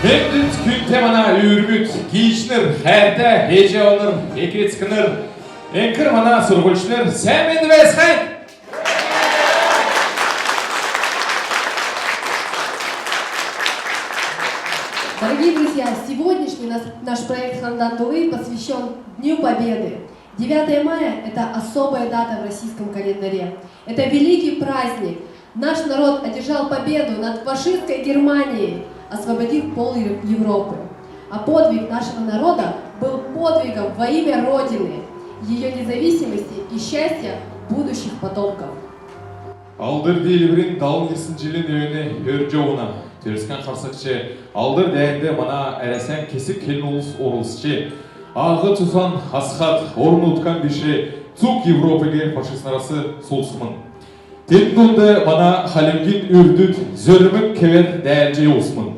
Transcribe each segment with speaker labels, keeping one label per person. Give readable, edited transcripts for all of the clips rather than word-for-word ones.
Speaker 1: Мендит күнте мана үрмүт, кийишнер, härde heje onur, ekretskiner, enкір мана сургульшнер, сәмен вәсхән!
Speaker 2: Дорогие друзья, сегодняшний наш проект Хандан Тулы посвящен Дню Победы. 9 мая – это особая дата в российском календаре. Это великий праздник. Наш народ одержал победу над фашистской Германией, освободив пол Европы. А подвиг нашего народа был подвигом во имя Родины, ее независимости и счастья будущих потомков.
Speaker 1: Алдыр дейлібірін далын есін жилін өйіне өр жоғына. Төріскен қарсақшы, алдыр дәйінді мана әрәсен кесіп келін олыс орылысшы. Ағы тұсан асқат, орын ұтқан беші, цук Европаге фашистнарасы солсымын. Тендонды мана халемгин үрдүт, зөрімік кевер дәлже осмын.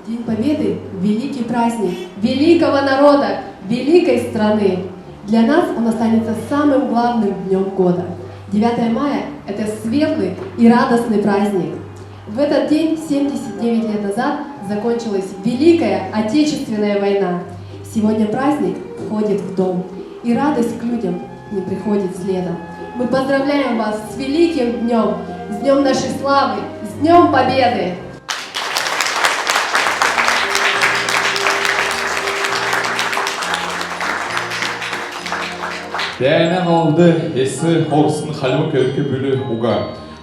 Speaker 2: День Победы – великий праздник великого народа, великой страны. Для нас он останется самым главным днем года. 9 мая – это светлый и радостный праздник. В этот день, 79 лет назад, закончилась Великая Отечественная война. Сегодня праздник входит в дом, и радость к людям не приходит следом. Мы поздравляем вас с великим днем, с днем нашей славы, с Днем Победы!
Speaker 1: Дәйінен алды, есі орысын халімі көркі бүлі ұға.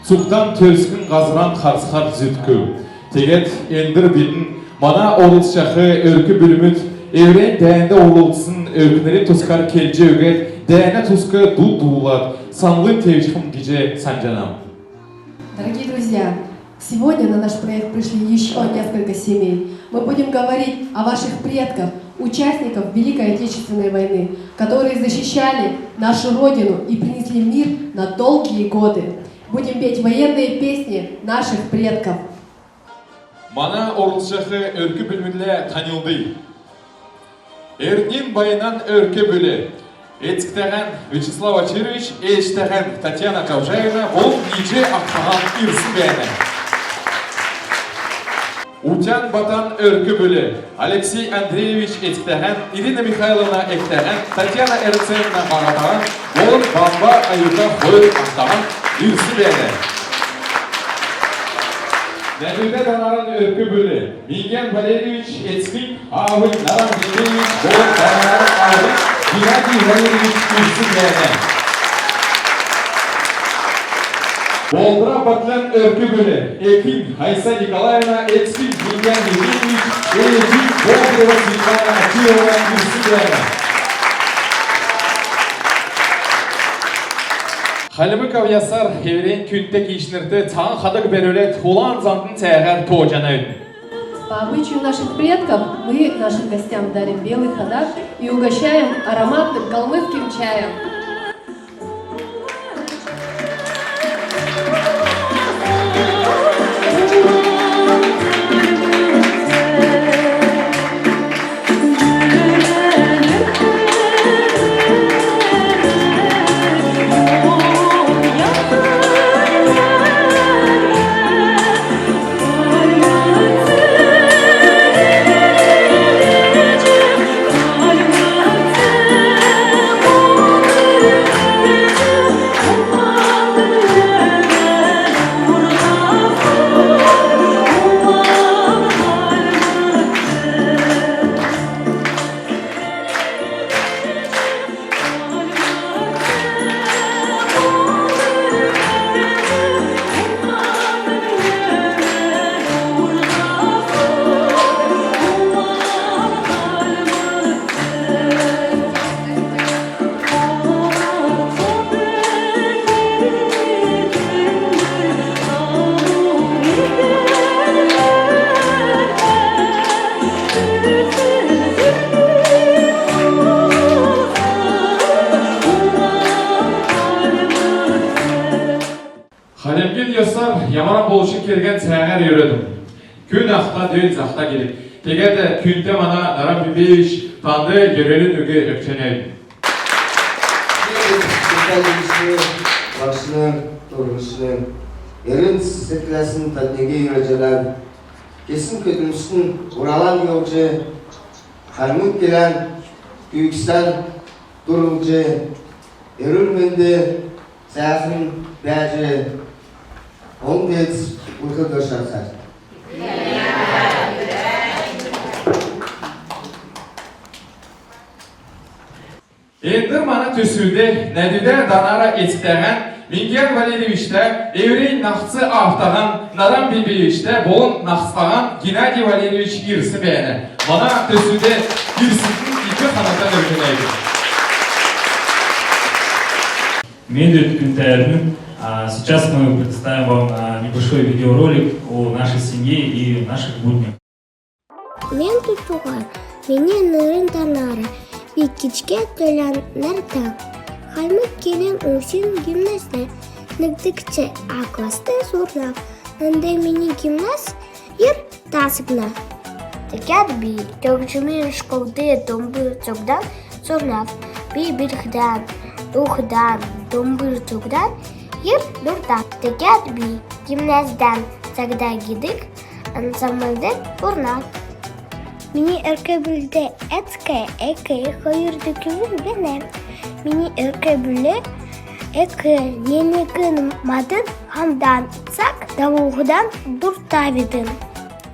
Speaker 1: Цуқтан төріскін ғазыран қарсықар зүткі. Тегет ендір бетін, мана орылыс жақы өркі бүліміт, еврен дәйінді орылысын өркінері тұскар келже өгет, дәйіне тұскы ду-дулат, санлы тевчхым геже санжанам.
Speaker 2: Дорогие друзья, сегодня на наш проект пришли еще несколько семей. Мы будем говорить о ваших предках, участников Великой Отечественной войны, которые защищали нашу Родину и принесли мир на долгие годы. Будем петь военные песни наших предков.
Speaker 1: Мана орылшақы өркі бүлмілі танылды. Эрнин байынан өркі бүлі. Эцктәғән Вячеслав Ачирович, эштәғән Татьяна Ковжаевна, ол неже ақтаған ирсі бәйні. Утян батан өркі бүлі. Алексей Андреевич эцктәғән, Ирина Михайловна эктәғән, Татьяна Эрцевна ағатаған, ол бамба айуға қойыр ақтаған ирсі бәйні. Нәбілді данарын өркі бүлі. Минген Валерьевич эцкін, ағын Наран Дмитриевич, ол данарын ағын Геннадий Валерьевич ирсі бәйні. Болдыра батлан өркі бүлі. Экин Хайса Николаевна, Экскин Минген Евгеньевич, Эльвин Болдырева Светлана Акилова ирсі бәйні. Халимыков ясар еврен күнте кишнерді тағын қадық берулет улан зантын тәғар тоғжана өтін.
Speaker 2: По обычаю наших предков мы нашим гостям дарим белый хадаг и угощаем ароматным калмыцким чаем.
Speaker 1: Ямаран болушы келген сәңәр үйредім. Күн ақта дөйін зақта келіп. Тегеді күнте мана Наран Бибеевич танды ерелін өге өкшенейді.
Speaker 3: Бақшының, тұрғышының, ерін сікләсін тәтнеге үйрежелер. Kesin kötümüsün Uralan yolcu, Halmut gelen Büyüksen durulcu, Erülmünde Zafin Beyci, Ondets Uyku Döşansar.
Speaker 1: Endir mana tösüde Nadide Danara etkileyen Mingen Valerievич'te Evreyin Naxtı Aftagan Naran Bibievич'te Bolun Naxtagan Gennadiy Valerievич girisi beğeni. Mana tösüde girisinin iki kanattan örgüneydi.
Speaker 4: Медведь Пентаэрмин. Сейчас мы представим вам небольшой видеоролик о нашей семье и наших буднях.
Speaker 5: Мен туған, менен нырын танары, беккичке төләнлер так. Халмык келен ұсин гимнасты, нігдікче акласты зурлап, нынды мені гимнас ер тасыгна. Текет би, төгжімен школды домбыр цогдан зурлап, би бірхдан, духдан, домбыр цогдан ер дұрдап. Текет би, гимназдан цагда гидік, ансамбльді бұрнап. Мені өркөбүлді әтке әке қойырды күвін бәнем. Мені өркөбүлі әке ненекін мадын хамдан цак давуғыдан дұртавидын.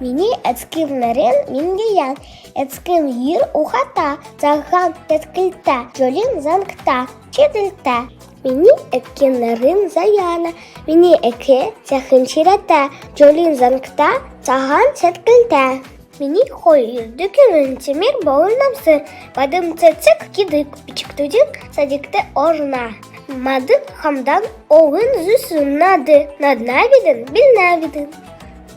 Speaker 5: Мені әткімлерін менгеян, әткім ер ұхата, цаган тәткілта, жолин занкта, чеділта. Мені әткімлерін заяна, мені әке цахын чирата, жолин занкта, цаган тәткілта. Мені қойырды күнін темір бауырнамсы, бадым цэцік кидік, пичіктудік садикті орна. Мадын хамдан оғын зүсін нады, наднавидын, білнавидын.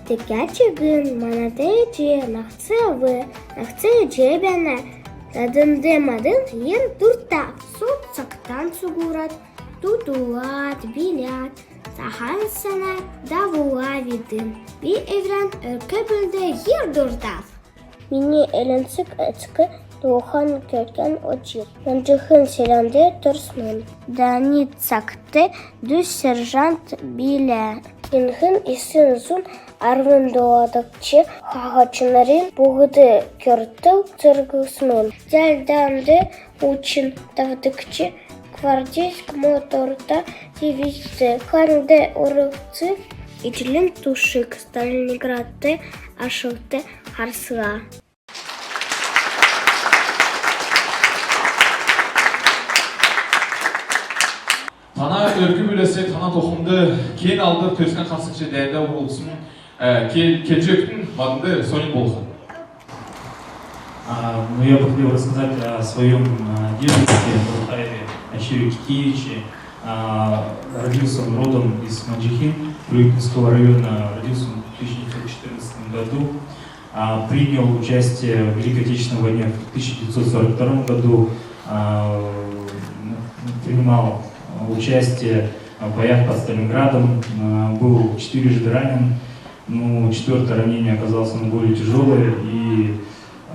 Speaker 5: Текячі гын манады же нақцы авы, нақцы же бәні. Задынды мадын ер дұрта, суд сақтан сугурат, тутуат, билят. Сахан сана давуа видын. Би эврен өркөбүлді ер дұрдав. Мені әлінсік әткі туған көрген очи. Манжықын селенде тұрсмын. Дани цакты дүс сержант биле. Инхын исін зун арвын доадықчы қағачынарын бұғыды көрттіл цыргысмын. Дәлданды учин тавдықчы гвардейск моторда дивизия ханды урывцы ичилин тушик Сталинградты ашылты харсыга.
Speaker 1: Тана өргі бөлесі, тана тоқымды кен алды төскен қасықшы дәйді болсын. Келжектің мадынды сонин болған.
Speaker 4: Ну, я бы хотел рассказать о своем детстве, Рухаеве Ачире Кикиевиче. Родился он родом из Манджихин, Рюкинского района, родился он в 1914 году. Принял участие в Великой Отечественной войне в 1942 году. Принимал участие в боях под Сталинградом, был 4-жды ранен. Ну, 4-е ранение оказалось более тяжелое и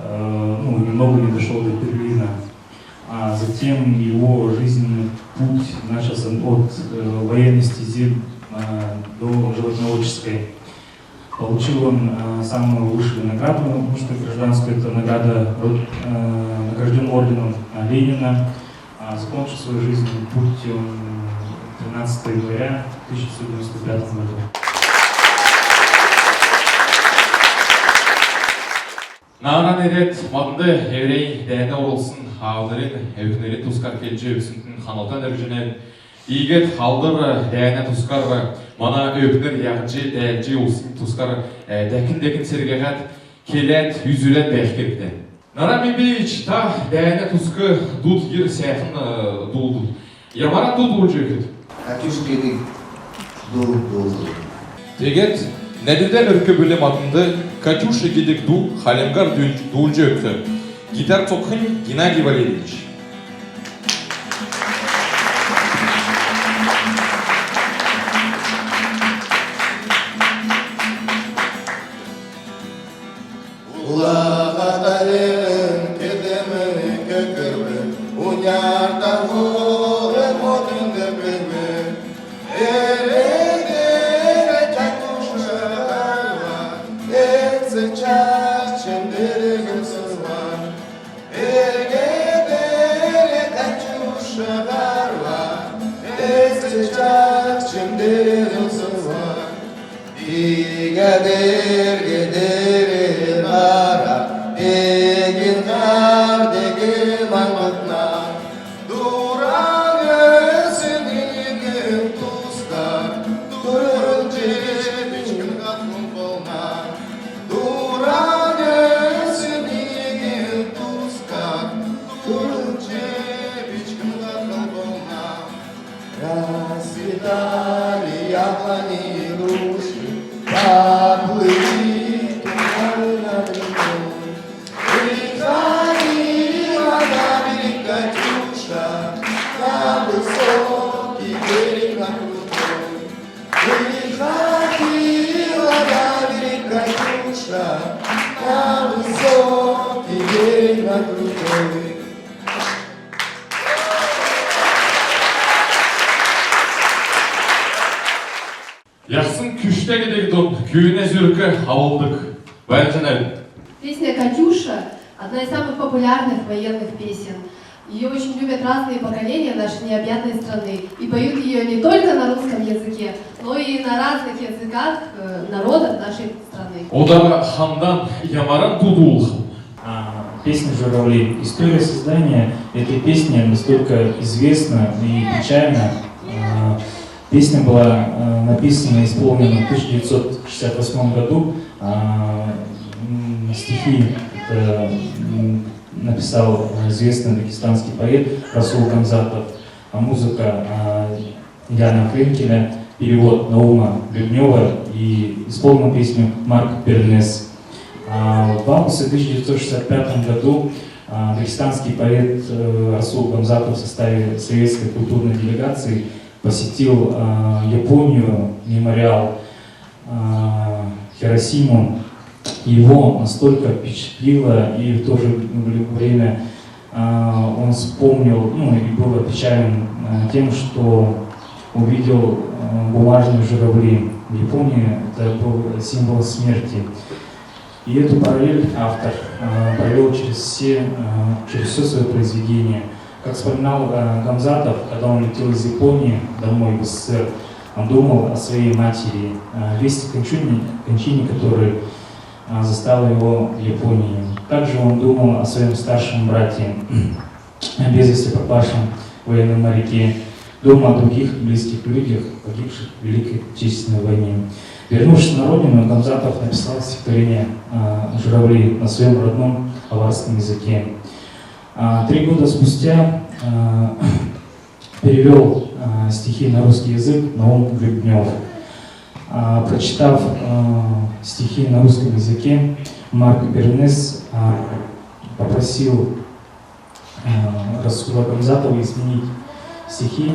Speaker 4: немного не дошел до Берлина. А затем его жизненный путь начался от военной стези до животноводческой. Получил он самую высшую награду, мужскую гражданскую, это награда, награжден орденом Ленина. Закончил свою жизненный путь 13 января 1995 года.
Speaker 1: Нағынан ерет мадынды еврей дәйді орылсын ғавдырын әуінері тұскар келжі өсінтін қаналтан өргінен егет қалдыр дәйіне тұскар мана өкінер яғынжы дәйінжі олсын тұскар дәкін сергеғат келет үзілет бәйкетті. Наран Бибиевич та дәйіне тұскы дуд ер сәйқын дулды. Ямара дуд ол жөкет.
Speaker 3: Катюшкені дулды.
Speaker 1: Дегет Нәділден өркі бөлім атынды Катюша кедек ду халемгар дуылжы өкті. Гитар цоқын Геннадий Валерьевич.
Speaker 3: Улағатайын кедемі көкірмі, ұнярдан ғоры модынды білмі. Эрегере Катюша, sıcak çimdirgin sızlar Ergedere kaçuşalar var Sıcak çimdirgin sızlar Digedir giderim ara Degin kar degin mangatlar Duran göğsün ilgin tuzlar Durunca hiç gün katlım olmaz Duran göğsün ilgin tuzlar Durunca hiç gün katlım olmaz Расцветали яблони и груши, поплыли туманы над рекой. Приходила на берег Катюша, на высокий берег на крутой. Приходила на берег Катюша, на высокий берег на крутой.
Speaker 1: Яқсын күштегі дегдон, күйіне зүркі ауылдық. Бәлтінәл.
Speaker 2: Песня «Катюша» – одна из самых популярных военных песен. Ее очень любят разные поколения нашей необъятной страны. И поют ее не только на русском языке, но и на разных языках народов нашей страны.
Speaker 1: Ода хамдан ямаран тудул.
Speaker 4: Песня «Журавли». История создания этой песни настолько известна и печальна. Песня была написана и исполнена в 1968 году. Стихи написал известный дагестанский поэт Расул Гамзатов, а музыка Яна Френкеля, перевод Наума Гребнева и исполнил песню Марк Бернес. В августе 1965 году дагестанский поэт Расул Гамзатов в составе советской культурной делегации посетил Японию, мемориал Хиросиму. Его настолько впечатлило, и в то же время он вспомнил, и был опечален тем, что увидел бумажные журавли. В Японии это был символ смерти. И эту параллель автор провел через все свое произведение. Как вспоминал Гамзатов, когда он летел из Японии домой в СССР, он думал о своей матери, весть о кончине которой застала его в Японии. Также он думал о своем старшем брате, без вести пропавшем военном моряке, думал о других близких людях, погибших в Великой Отечественной войне. Вернувшись на родину, Гамзатов написал стихотворение «Журавли» на своем родном аварском языке. 3 года спустя перевел стихи на русский язык Наум Гребнев. Прочитав стихи на русском языке, Марк Бернес попросил Расула Гамзатова изменить стихи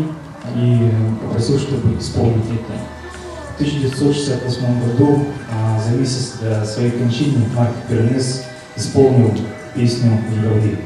Speaker 4: и попросил, чтобы исполнить это. В 1968 году, за месяц до своей кончины, Марк Бернес исполнил песню «Журавли».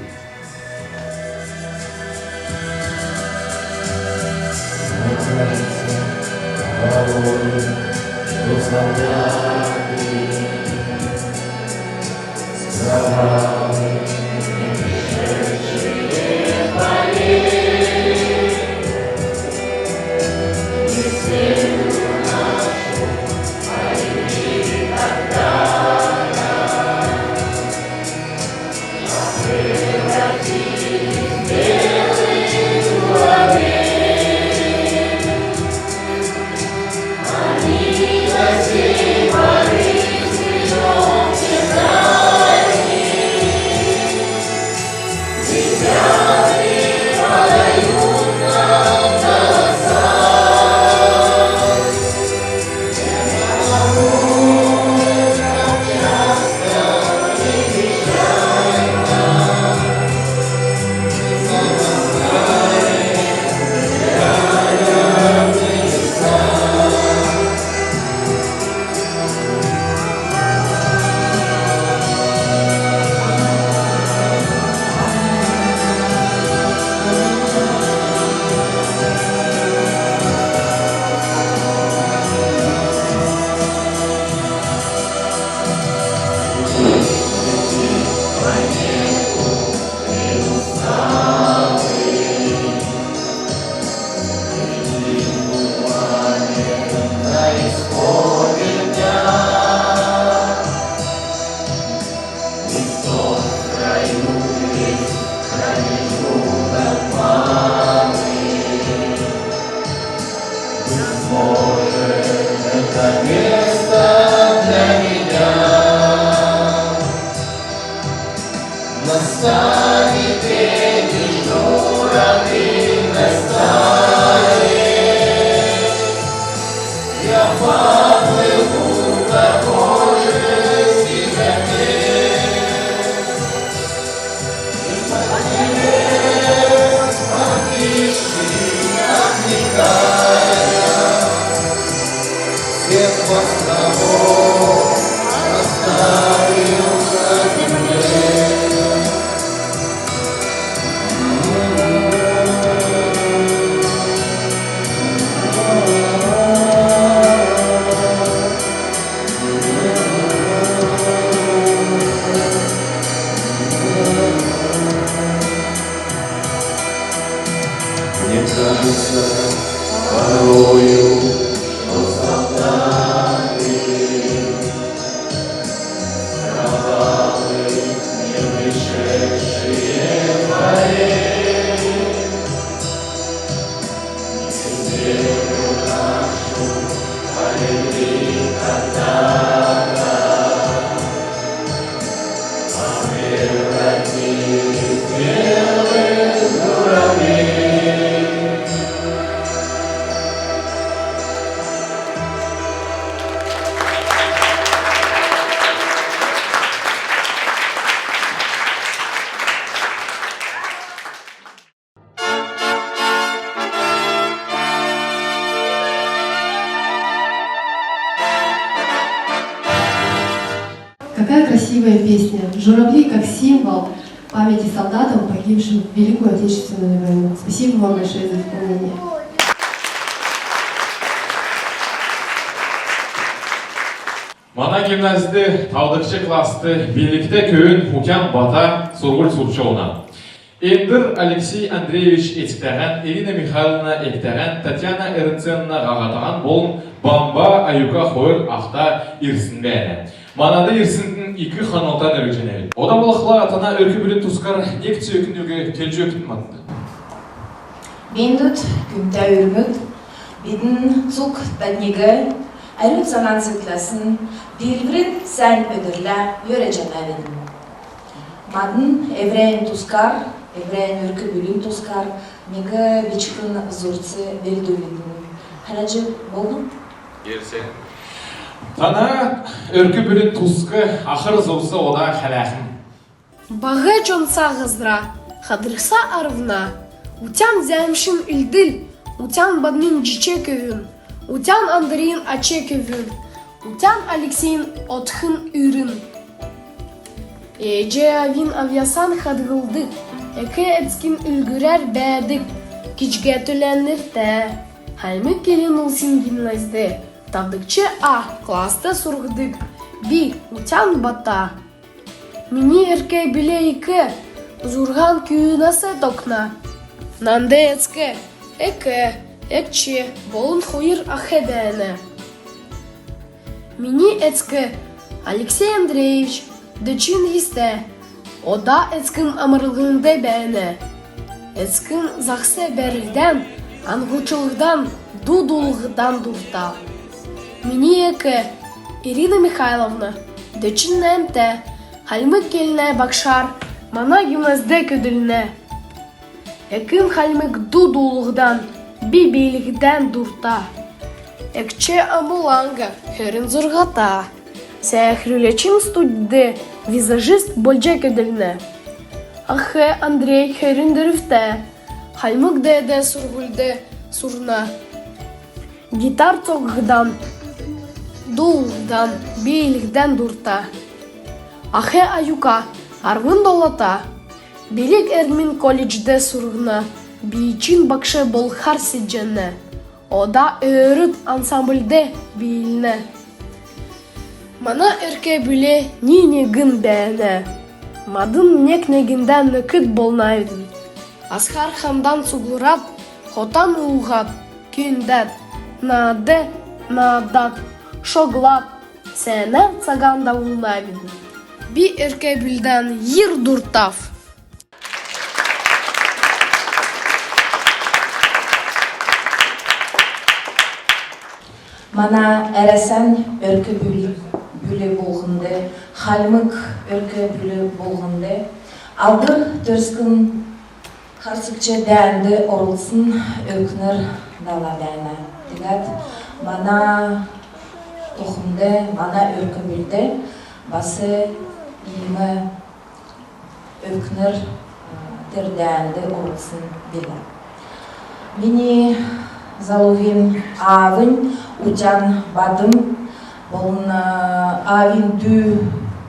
Speaker 3: Мне кажется, порою, что солдаты кровавые, не пришедшие твои, не землю нашу полегли когда-то, а превратились в белых журавлей.
Speaker 2: Какая красивая песня. Журавли как символ памяти солдатам, погибшим в Великую Отечественную войну. Спасибо вам большое за исполнение.
Speaker 1: Мана гимназиде талдыкчы класты билікте күйін Хукян Бата сургуль сурчауна. Эндер Алексей Андреевич этіктәген, Ирина Михайловна эктәген, Татьяна Эрценна ғағатаған болын Бамба Аюка Хойр ақта ирсін бәйні. Манады ирсіндің екі қаналтан өргенелі. Ода болықла атана өркі білі тұскар некті өкіндеуге келжі өкін манды.
Speaker 6: Бендут күмтә үрмүт, бидin цук тәднегі, әрүт санан сытласын, билбірін сән өдірлі өрәжен әвін. Мадын еврейн тускар, еврейн өркі бүлін тускар, неге бичкін зурцы белдуйдың. Харajı болдың?
Speaker 1: Ерсен. Тана өркі білін тұсқы ақыр зұрсы ода қәләхін.
Speaker 7: Бағы чонса ғыздыра, қадырса арвна, утян зәмшін үлділ, утян бадмин жиче көвін, утян Андрейін аче көвін, утян Алексейін отхын үрін. Эже авин авиасан қадғылдық, әкі әтскін үлгірер бәдік, кичге түләнірді, хәлмі келін ұлсин гимназды. Табдыкчы А класста сургдык, Б утян Бата. Мини эрке биле ике, зурган күйінасы токна. Нанды эцке, эке, экче, болын хойыр ахедәне. Мини эцке, Алексей Андреевич, дычин есте, ода эцкін амырлығынды бәне. Эцкін зақсы бәрілден, ангучылығдан, дудулығыдан дұрта. Мини эке, Ирина Михайловна, дычин нәмті, халмы келіне бақшар, мана гимназды көділіне. Экім халмык дудулығдан, бибейлігден дұрта. Экче амуланга, хөрін зұрғата. Сәхрілечін студді, визажист болже көділіне. Ахы Андрей хөрін дұрыфта, халмык дәді сұргүлді сұрна. Гитар цоғыдан, дулдан, бейлігден дұрта. Ахе Аюка, арвын долата. Белек Эрмин колледжде сұрғына, бейчин бақшы бол харси дженне. Ода өріт ансамбльде бейліне. Мана өрке бүле нине гын бәйіне. Мадын нек-негінден нүкіт болнайдын. Асқар хамдан суғырат, хотан уғат, күндәт, нады, надат, шоглап, сәнә цаганда улнайдын. Би өрке бүлден ер дұртав.
Speaker 6: Мана әрәсән өркі бүлі болғынды, халмык өркі бүлі болғынды, Алдыр төрскін харсыкче дәнді орылсын өкнір дала дәйна. Дегат, мана тоқымды, мана өркі білді, басы иімі өкнір тір дәнді орылсын білді. Мені заловин авын, учан бадым, болын авин дүү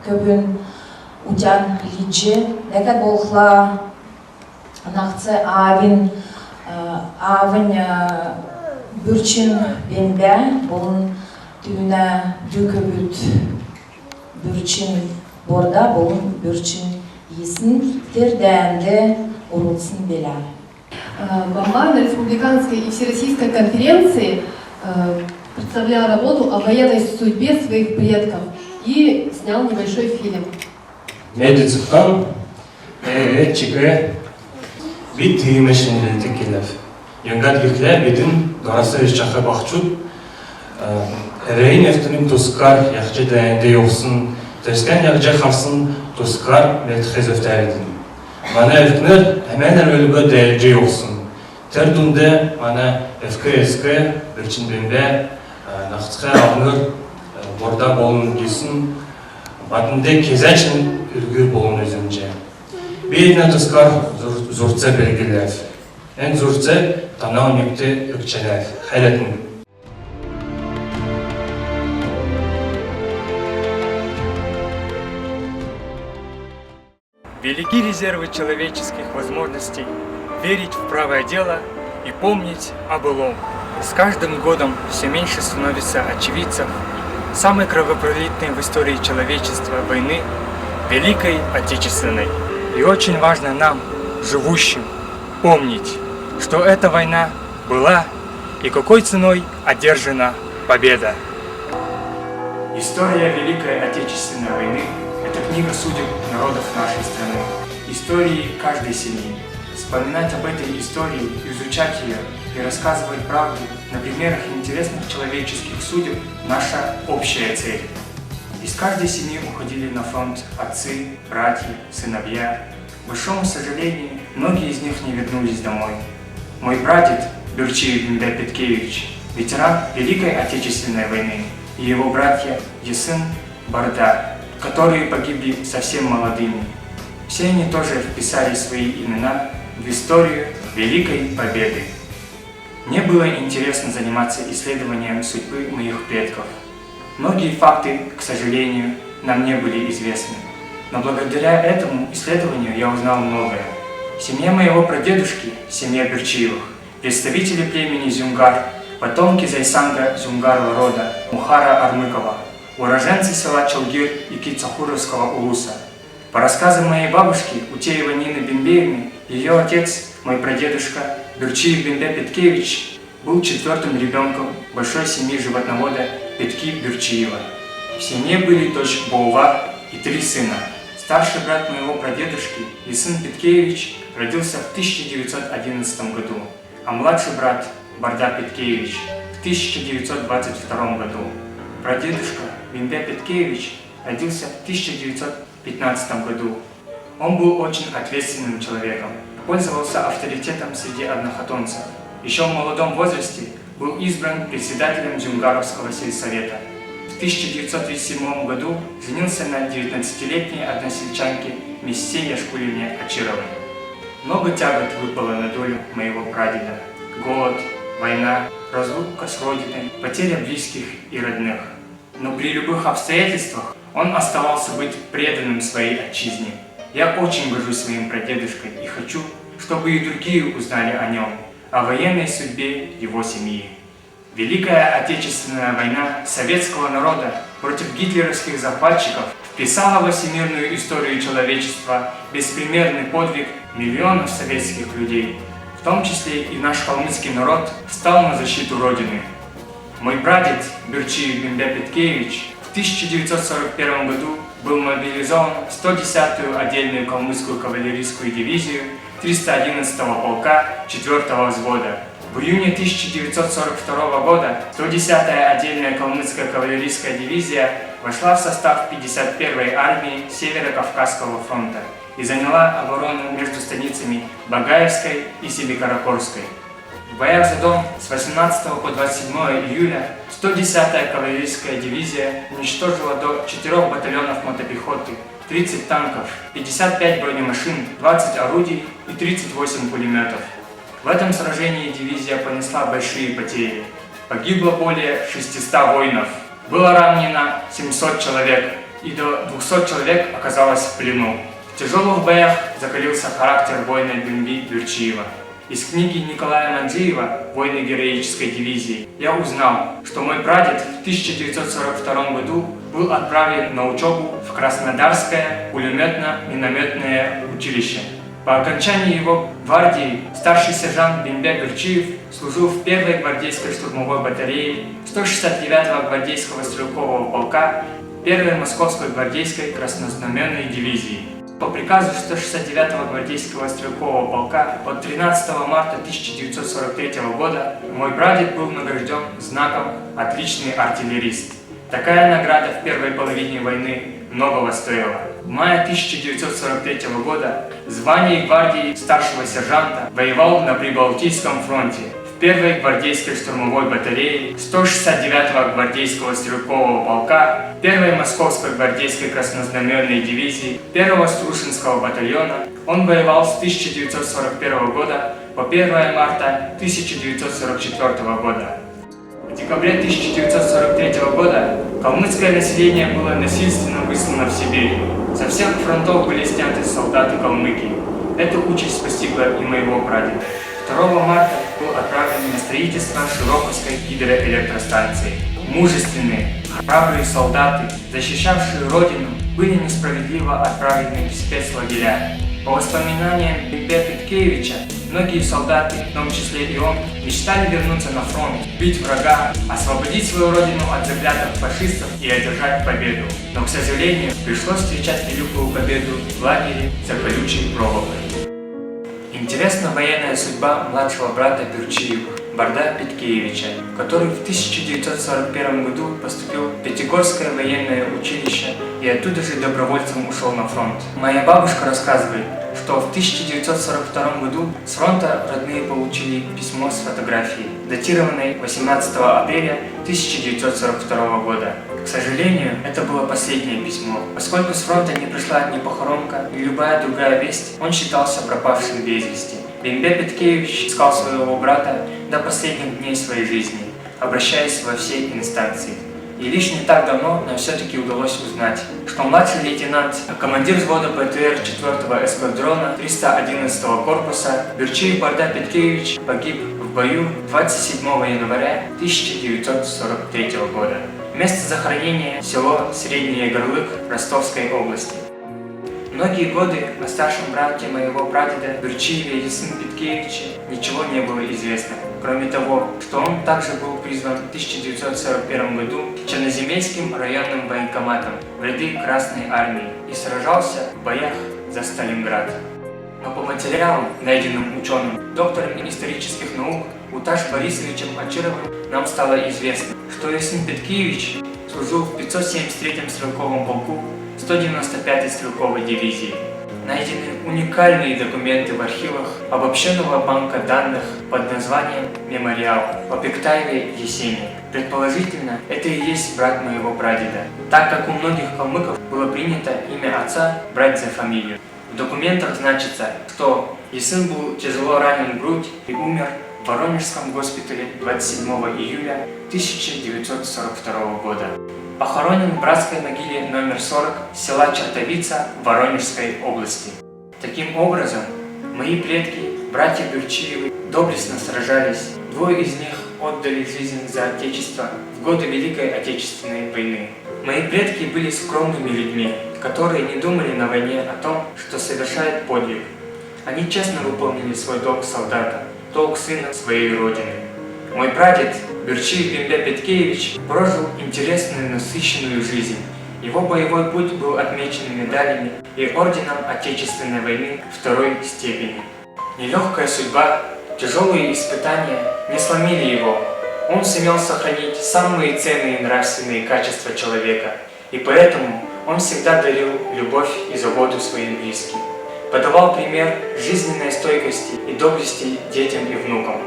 Speaker 6: көбін учан лиджи. Дегат болхла нақцы авин бүрчин бенбе, болын түйіне дүкөбүт бүрчин борда, болын бүрчин есін тер дәнді орылсын беля.
Speaker 2: Баба на республиканской и всероссийской конференции представлял работу о военной судьбе своих предков и снял небольшой фильм.
Speaker 8: Медицинском чике бит тимешин текилев. Янгад гикле бидин гарасы чахы бахчут. Рейн эфтеним тускар яхчы дәйнде йоқсын. Тескен яхчы харсын тускар метхезефтәрдин. Мана эфтнер әмәнер өлігі дәйнде йоқсын. Тердунде мана эфке бірчин бенбе нақтықы алыныр борда болын дейсін. Батынде кезәчін үлгір болын өзінже. Бейдіне тұскар зұрце белгілер. Ән зұрце танау некте үкчелер. Хайлетін.
Speaker 9: Велики резервы человеческих возможностей верить в правое дело и помнить о былом. С каждым годом все меньше становится очевидцев самой кровопролитной в истории человечества войны, Великой Отечественной. И очень важно нам, живущим, помнить, что эта война была и какой ценой одержана победа. История Великой Отечественной войны – это книга судеб народов нашей страны, истории каждой семьи. Вспоминать об этой истории, изучать ее и рассказывать правду на примерах интересных человеческих судеб – наша общая цель. Из каждой семьи уходили на фронт отцы, братья, сыновья. К большому сожалению, многие из них не вернулись домой. Мой прадед Бюрчиев Бенбе Петкевич, ветеран Великой Отечественной войны, и его братья Есин, Барда, которые погибли совсем молодыми. Все они тоже вписали свои имена в историю Великой Победы. Мне было интересно заниматься исследованием судьбы моих предков. Многие факты, к сожалению, нам не были известны. Но благодаря этому исследованию я узнал многое. Семья моего прадедушки, семья Бюрчиевых, представители племени Зюнгар, потомки Зайсанга Зюнгарова рода Мухара Армыкова, уроженцы села Чалгир и Кицахуровского улуса. По рассказам моей бабушки Утеева Нины Бенбеевны, ее отец, мой прадедушка Бюрчиев Бенбе Петкевич, был четвертым ребенком большой семьи животновода Петки Бюрчиева. В семье были дочь Боува и 3 сына. Старший брат моего прадедушки, Есин Петкевич, родился в 1911 году, а младший брат Барда Петкевич в 1922 году. Прадедушка Бенбе Петкевич родился в 1915 году. Он был очень ответственным человеком, пользовался авторитетом среди однохотонцев. Еще в молодом возрасте был избран председателем Зюнгаровского сельсовета. В 1937 году женился на 19-летней односельчанке Мессе Яшкулине Ачировой. Много тягот выпало на долю моего прадеда. Голод, война, разлука с родиной, потеря близких и родных. Но при любых обстоятельствах он оставался быть преданным своей отчизне. Я очень горжусь своим прадедушкой и хочу, чтобы и другие узнали о нем, о военной судьбе его семьи. Великая Отечественная война советского народа против гитлеровских захватчиков вписала во всемирную историю человечества беспримерный подвиг миллионов советских людей. В том числе и наш калмыцкий народ встал на защиту Родины. Мой прадед Бюрчиев Бенбе Петкевич в 1941 году был мобилизован в 110-ю отдельную калмыцкую кавалерийскую дивизию 311-го полка 4-го взвода. В июне 1942 года 110-я отдельная калмыцкая кавалерийская дивизия вошла в состав 51-й армии Северо-Кавказского фронта и заняла оборону между станицами Багаевской и Семикаракорской. В боях за Дон с 18 по 27 июля 110-я кавалерийская дивизия уничтожила до 4 батальонов мотопехоты, 30 танков, 55 бронемашин, 20 орудий и 38 пулеметов. В этом сражении дивизия понесла большие потери. Погибло более 600 воинов, было ранено 700 человек и до 200 человек оказалось в плену. В тяжелых боях закалился характер воина Бемби Бюрчиева. Из книги Николая Мандзиева «Войны героической дивизии» я узнал, что мой прадед в 1942 году был отправлен на учебу в Краснодарское пулеметно-минометное училище. По окончании его гвардии старший сержант Бембе Бюрчиев служил в 1-й гвардейской штурмовой батарее 169-го гвардейского стрелкового полка 1-й Московской гвардейской краснознаменной дивизии. По приказу 169-го гвардейского стрелкового полка от 13 марта 1943 года мой прадед был награжден знаком «Отличный артиллерист». Такая награда в первой половине войны многого стоила. В мае 1943 года в звании гвардии старшего сержанта воевал на Прибалтийском фронте в 1-й гвардейской штурмовой батарее 169-го гвардейского стрелкового полка 1-й Московской гвардейской краснознаменной дивизии 1-го Струшинского батальона. Он воевал с 1941 года по 1 марта 1944 года. В декабре 1943 года калмыцкое население было насильственно выслано в Сибирь. Со всех фронтов были сняты солдаты Калмыкии. Эта участь постигла и моего прадеда. 2 марта был отправлен на строительство Широковской гидроэлектростанции. Мужественные, храбрые солдаты, защищавшие родину, были несправедливо отправлены в спецлагеря. По воспоминаниям Бембе Петкевича, многие солдаты, в том числе и он, мечтали вернуться на фронт, бить врага, освободить свою родину от заклятых фашистов и одержать победу. Но, к сожалению, пришлось встречать великую победу в лагере за колючей проволокой. Интересна военная судьба младшего брата Бюрчиева, Барда Петкевича, который в 1941 году поступил в Пятигорское военное училище и оттуда же добровольцем ушел на фронт. Моя бабушка рассказывает, что в 1942 году с фронта родные получили письмо с фотографией, датированной 18 апреля 1942 года. К сожалению, это было последнее письмо. Поскольку с фронта не пришла ни похоронка, ни любая другая весть, он считался пропавшим без вести. Бембе Петкевич искал своего брата до последних дней своей жизни, обращаясь во все инстанции. И лишь не так давно нам все-таки удалось узнать, что младший лейтенант, командир взвода ПТР 4-го эскадрона 311-го корпуса Бюрчиев Барда Петкевич погиб в бою 27 января 1943 года. Место захоронения – село Средний Егорлык Ростовской области. Многие годы о старшем брате моего прадеда Бюрчиеве Ясыне Петкевиче ничего не было известно, кроме того, что он также был призван в 1941 году Черноземельским районным военкоматом в ряды Красной Армии и сражался в боях за Сталинград. Но по материалам, найденным ученым, доктором исторических наук Уташ Борисовичем Ачировым, нам стало известно, что Ясин Петкевич служил в 573-м стрелковом полку 195-й стрелковой дивизии. Найдены уникальные документы в архивах Обобщенного банка данных под названием «Мемориал» о Пектаеве Есене. Предположительно, это и есть брат моего прадеда, так как у многих калмыков было принято имя отца брать за фамилию. В документах значится, что Ясын был тяжело ранен в грудь и умер в Воронежском госпитале 27 июля 1942 года. Похоронен в братской могиле номер 40 села Чертовица Воронежской области. Таким образом, мои предки, братья Бюрчиевы, доблестно сражались. Двое из них отдали жизнь за Отечество в годы Великой Отечественной войны. Мои предки были скромными людьми, которые не думали на войне о том, что совершают подвиг. Они честно выполнили свой долг солдата, долг сына своей родины. Мой прадед Бюрчиев Бембе Петкевич прожил интересную, насыщенную жизнь. Его боевой путь был отмечен медалями и орденом Отечественной войны второй степени. Нелегкая судьба Тяжелые испытания не сломили его. Он сумел сохранить самые ценные нравственные качества человека, и поэтому он всегда дарил любовь и заботу своим близким. Подавал пример жизненной стойкости и доблести детям и внукам.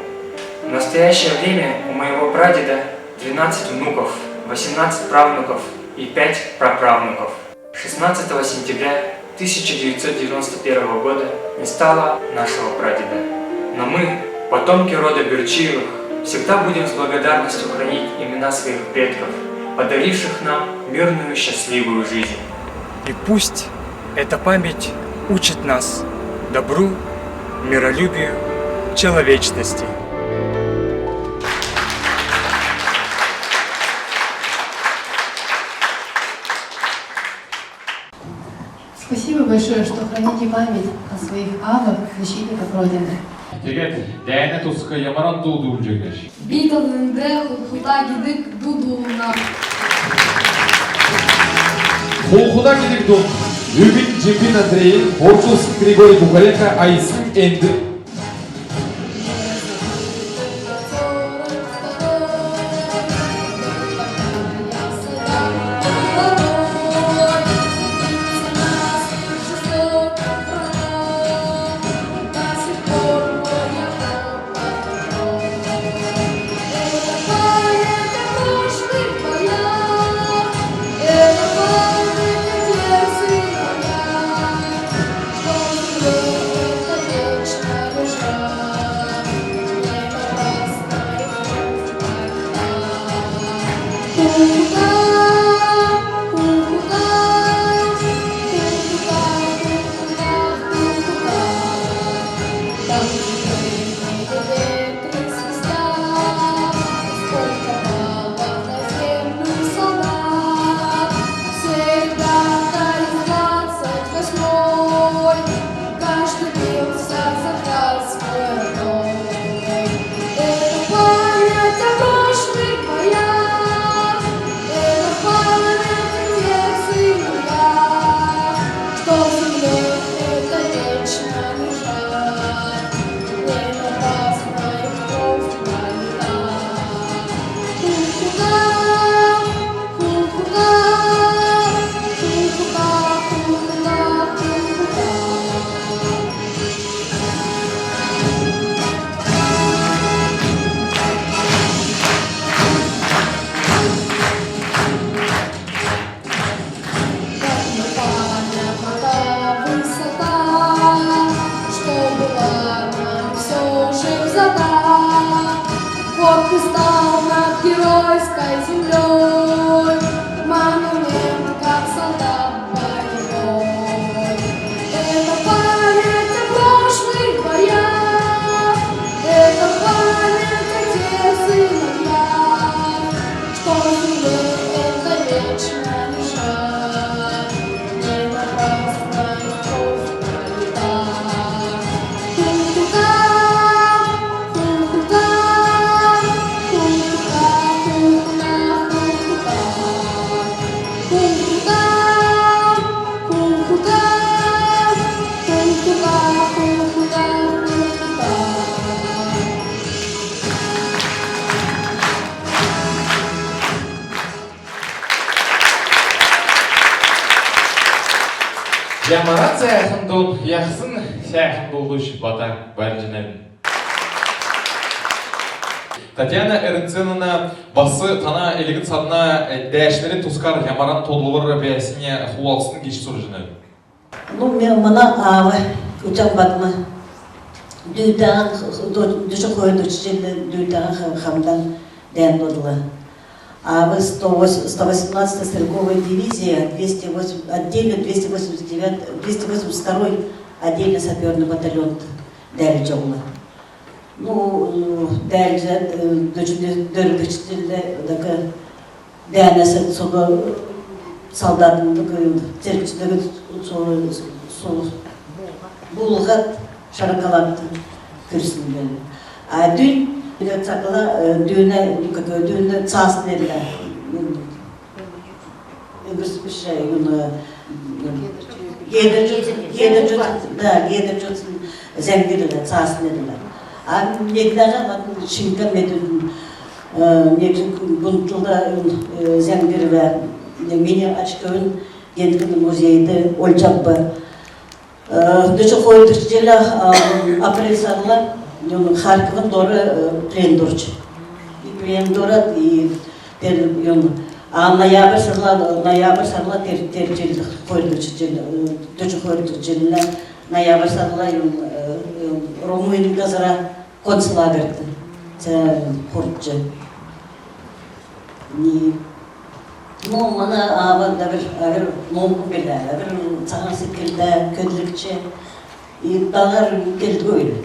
Speaker 9: В настоящее время у моего прадеда 12 внуков, 18 правнуков и 5 праправнуков. 16 сентября 1991 года не стало нашего прадеда. Но мы, потомки рода Берчиевых, всегда будем с благодарностью хранить имена своих предков, подаривших нам мирную счастливую жизнь. И пусть эта память учит нас добру, миролюбию, человечности.
Speaker 2: Спасибо большое, что храните память о своих авах, защитниках Родины.
Speaker 1: Тегет, дәйне тұсқы ямаран дуду үлжегеш.
Speaker 7: Биталында худа гидик дудуна.
Speaker 1: Холхуда гидик ду. Любин Джимбин Андрей, Орчус Григорий Бухаренко, Айсын Энди. Ямарат сәйхін дол, яқсын сәйхін долдуш бата бәржінен. Татьяна Эрнценовна басы тана элегін садына дәшінері тұскар ямаран толылыр бәсіне хуалсын кеш сұржыны.
Speaker 10: Ну, мен мына авы өтен батма. Дүйден, дүші қойды үшчелі дүйден хамдан дән додылы. Авы 118-я стрелковая дивизия, отдельно 282-й отдельный саперный батальон дәл жоғылы. Ну, дәл дөргіштілді дәнесі соғы солдатындығы, теркішілігі бұлғат шарақалапты күрсінді. А дүйн цақыла дүйні цасын еділі. Едір жүтсін зәңгілі цасын еділі. Негдага шинка медин негин бунтулда зәңгервә мене очкөвін гендігін музейді ольчаппы. Дөчі қойдық желі апрель сарыла Харковын доры плендорч. Плендорат и ноябрь сарыла тер желі қойдық желі. Дөчі қойдық желі ноябрь сарыла Румын газара концлагерді. Құртчы. Ну, мана аванда bir момку беле, bir саған секілді көділікче, и далар келді көйлі.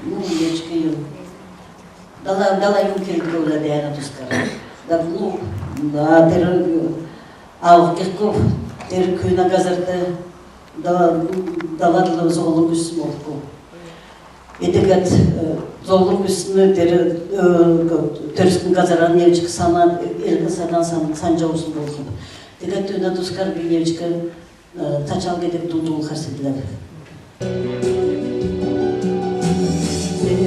Speaker 10: Ну, ешкі ел. Дала ел келді көйлі дәйіна тұскар. Да, ну, дәрі ауық кекков, дәрі көйна газарды, даладылы зоғылы күсім олық. Едігет зоғылы күсімі дәрі төріскен газаран елчік сана, елгі сан жаусын болғып. Дегет өйна тұскар бір елчікі тачал кедек дұлдуыл қарсыдылар.
Speaker 3: Sen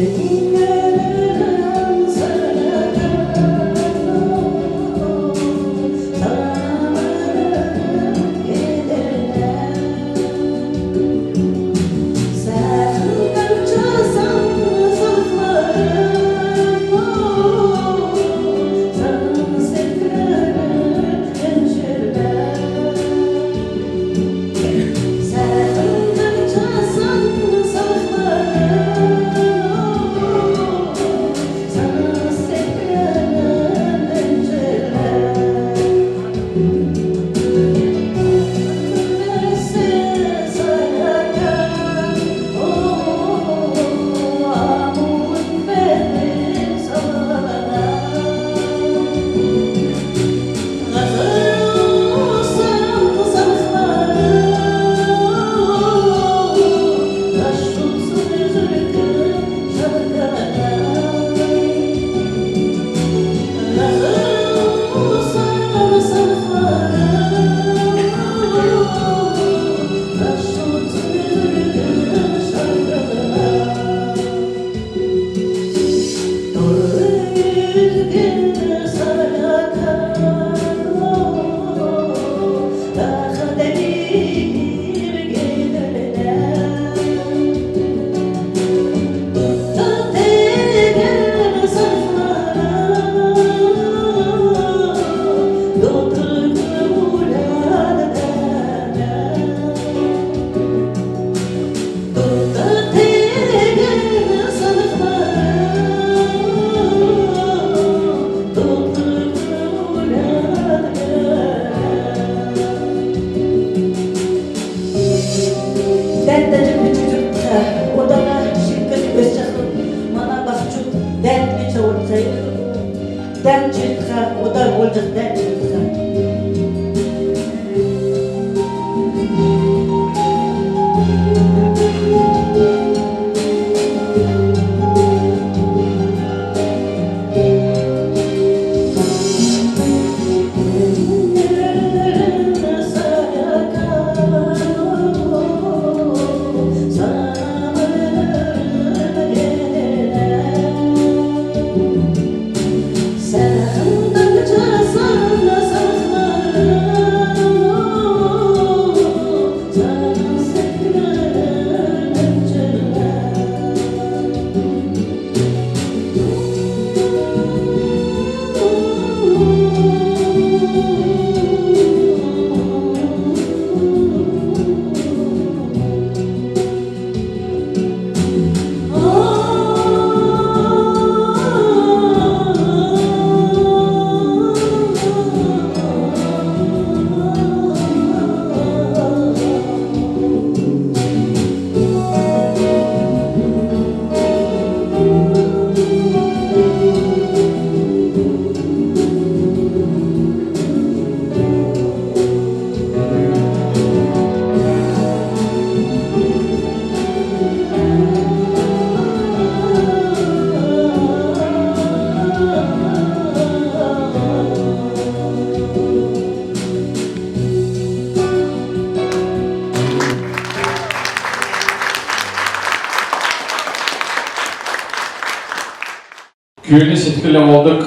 Speaker 1: Күйені сеткілі болдық,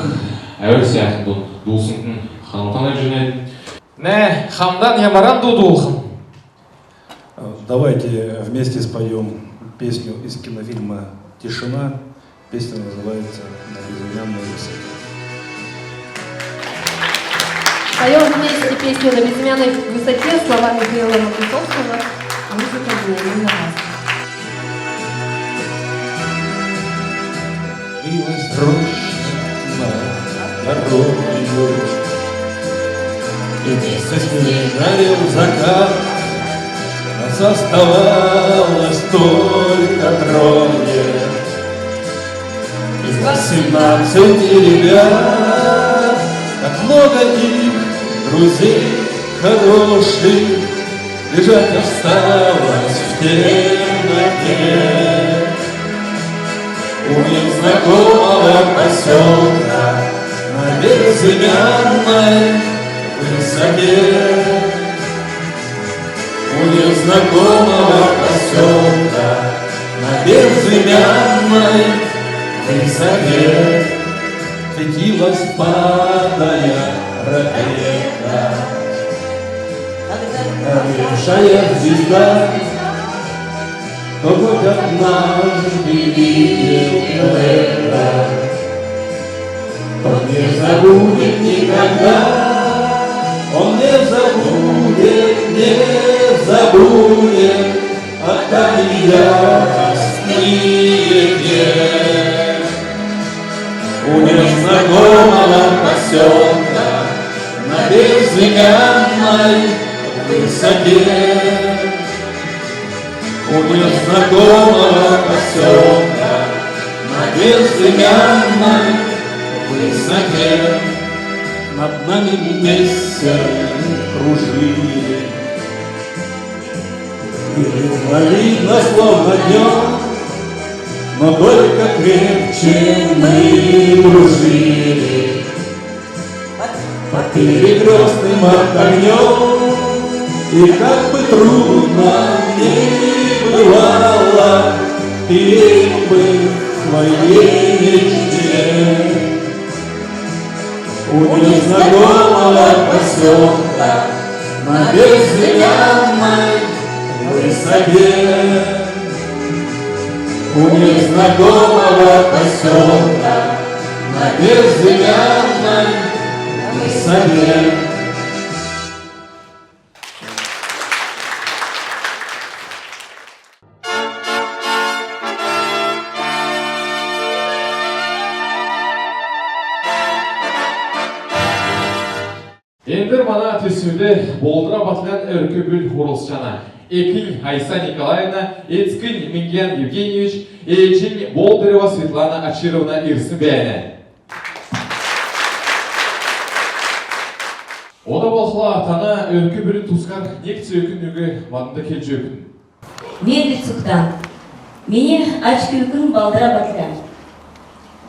Speaker 1: әуір сияқты дұлсыңдың қанутаны жөнеді. Нә, хамдан ямаран дұлхым.
Speaker 11: Давайте вместе споем песню из кинофильма «Тишина». Песня называется «На безымянной высоте».
Speaker 2: Поем вместе песню «На безымянной высоте» слова Михаила Макутовского, музыка Вениамина Васька.
Speaker 3: Билась роща на дороге, и вместе с ней горел закат. Нас оставалось только трое из 18 ребят. Как много их друзей хороших лежать осталось в темноте. У незнакомого поселка на безымянной высоте. У незнакомого поселка на безымянной высоте светилась, падая ракета, ожившая звезда. Кто хоть однажды видел это, тот не забудет никогда. Он не забудет, не забудет, оттали ясные дни. У незнакомого поселка на безымянной высоте. У незнакомого поселка на безымянной высоте. Над нами месяцы кружили, и видно, словно днем, но только крепче мы дружили. Под перекрестным огнем, и как бы трудно ни бывало, петь бы своей мечте. У незнакомого поселка на безымянной высоте. У незнакомого поселка на безымянной высоте.
Speaker 1: Ендір мана төсімді болдыра батылан өркі бүл орылсжана. Экин Айса Николаевна, Эцкин Мингян Евгеньевич, Эчин Болдырева Светлана Ачировна Ирсы бәйіне. Ода болсыла тана өркі бүлін тұскар некті өкін өгі мадында келжі өкін.
Speaker 12: Мен Рицуктан. Мені ачки өкін балдыра батылан.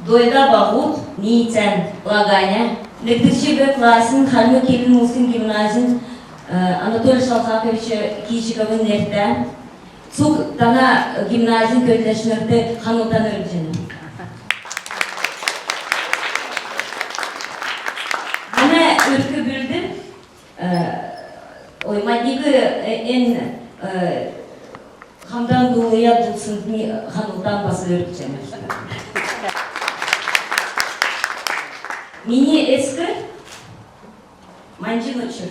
Speaker 12: Дойда бағут, Ницан, Лаганя, Лектырчебе классин, Хальмы Келин Мулсын гимназин, Анатолий Шалхакович Кичиковын нерді. Цук тана гимназин көйлешнерді Ханутан өрджені. Ана өркі білді, оймадегі ен Хамдан Дулыя Дулсындың Ханутан басы өрджені. Мини эскі, манжин ұчыр,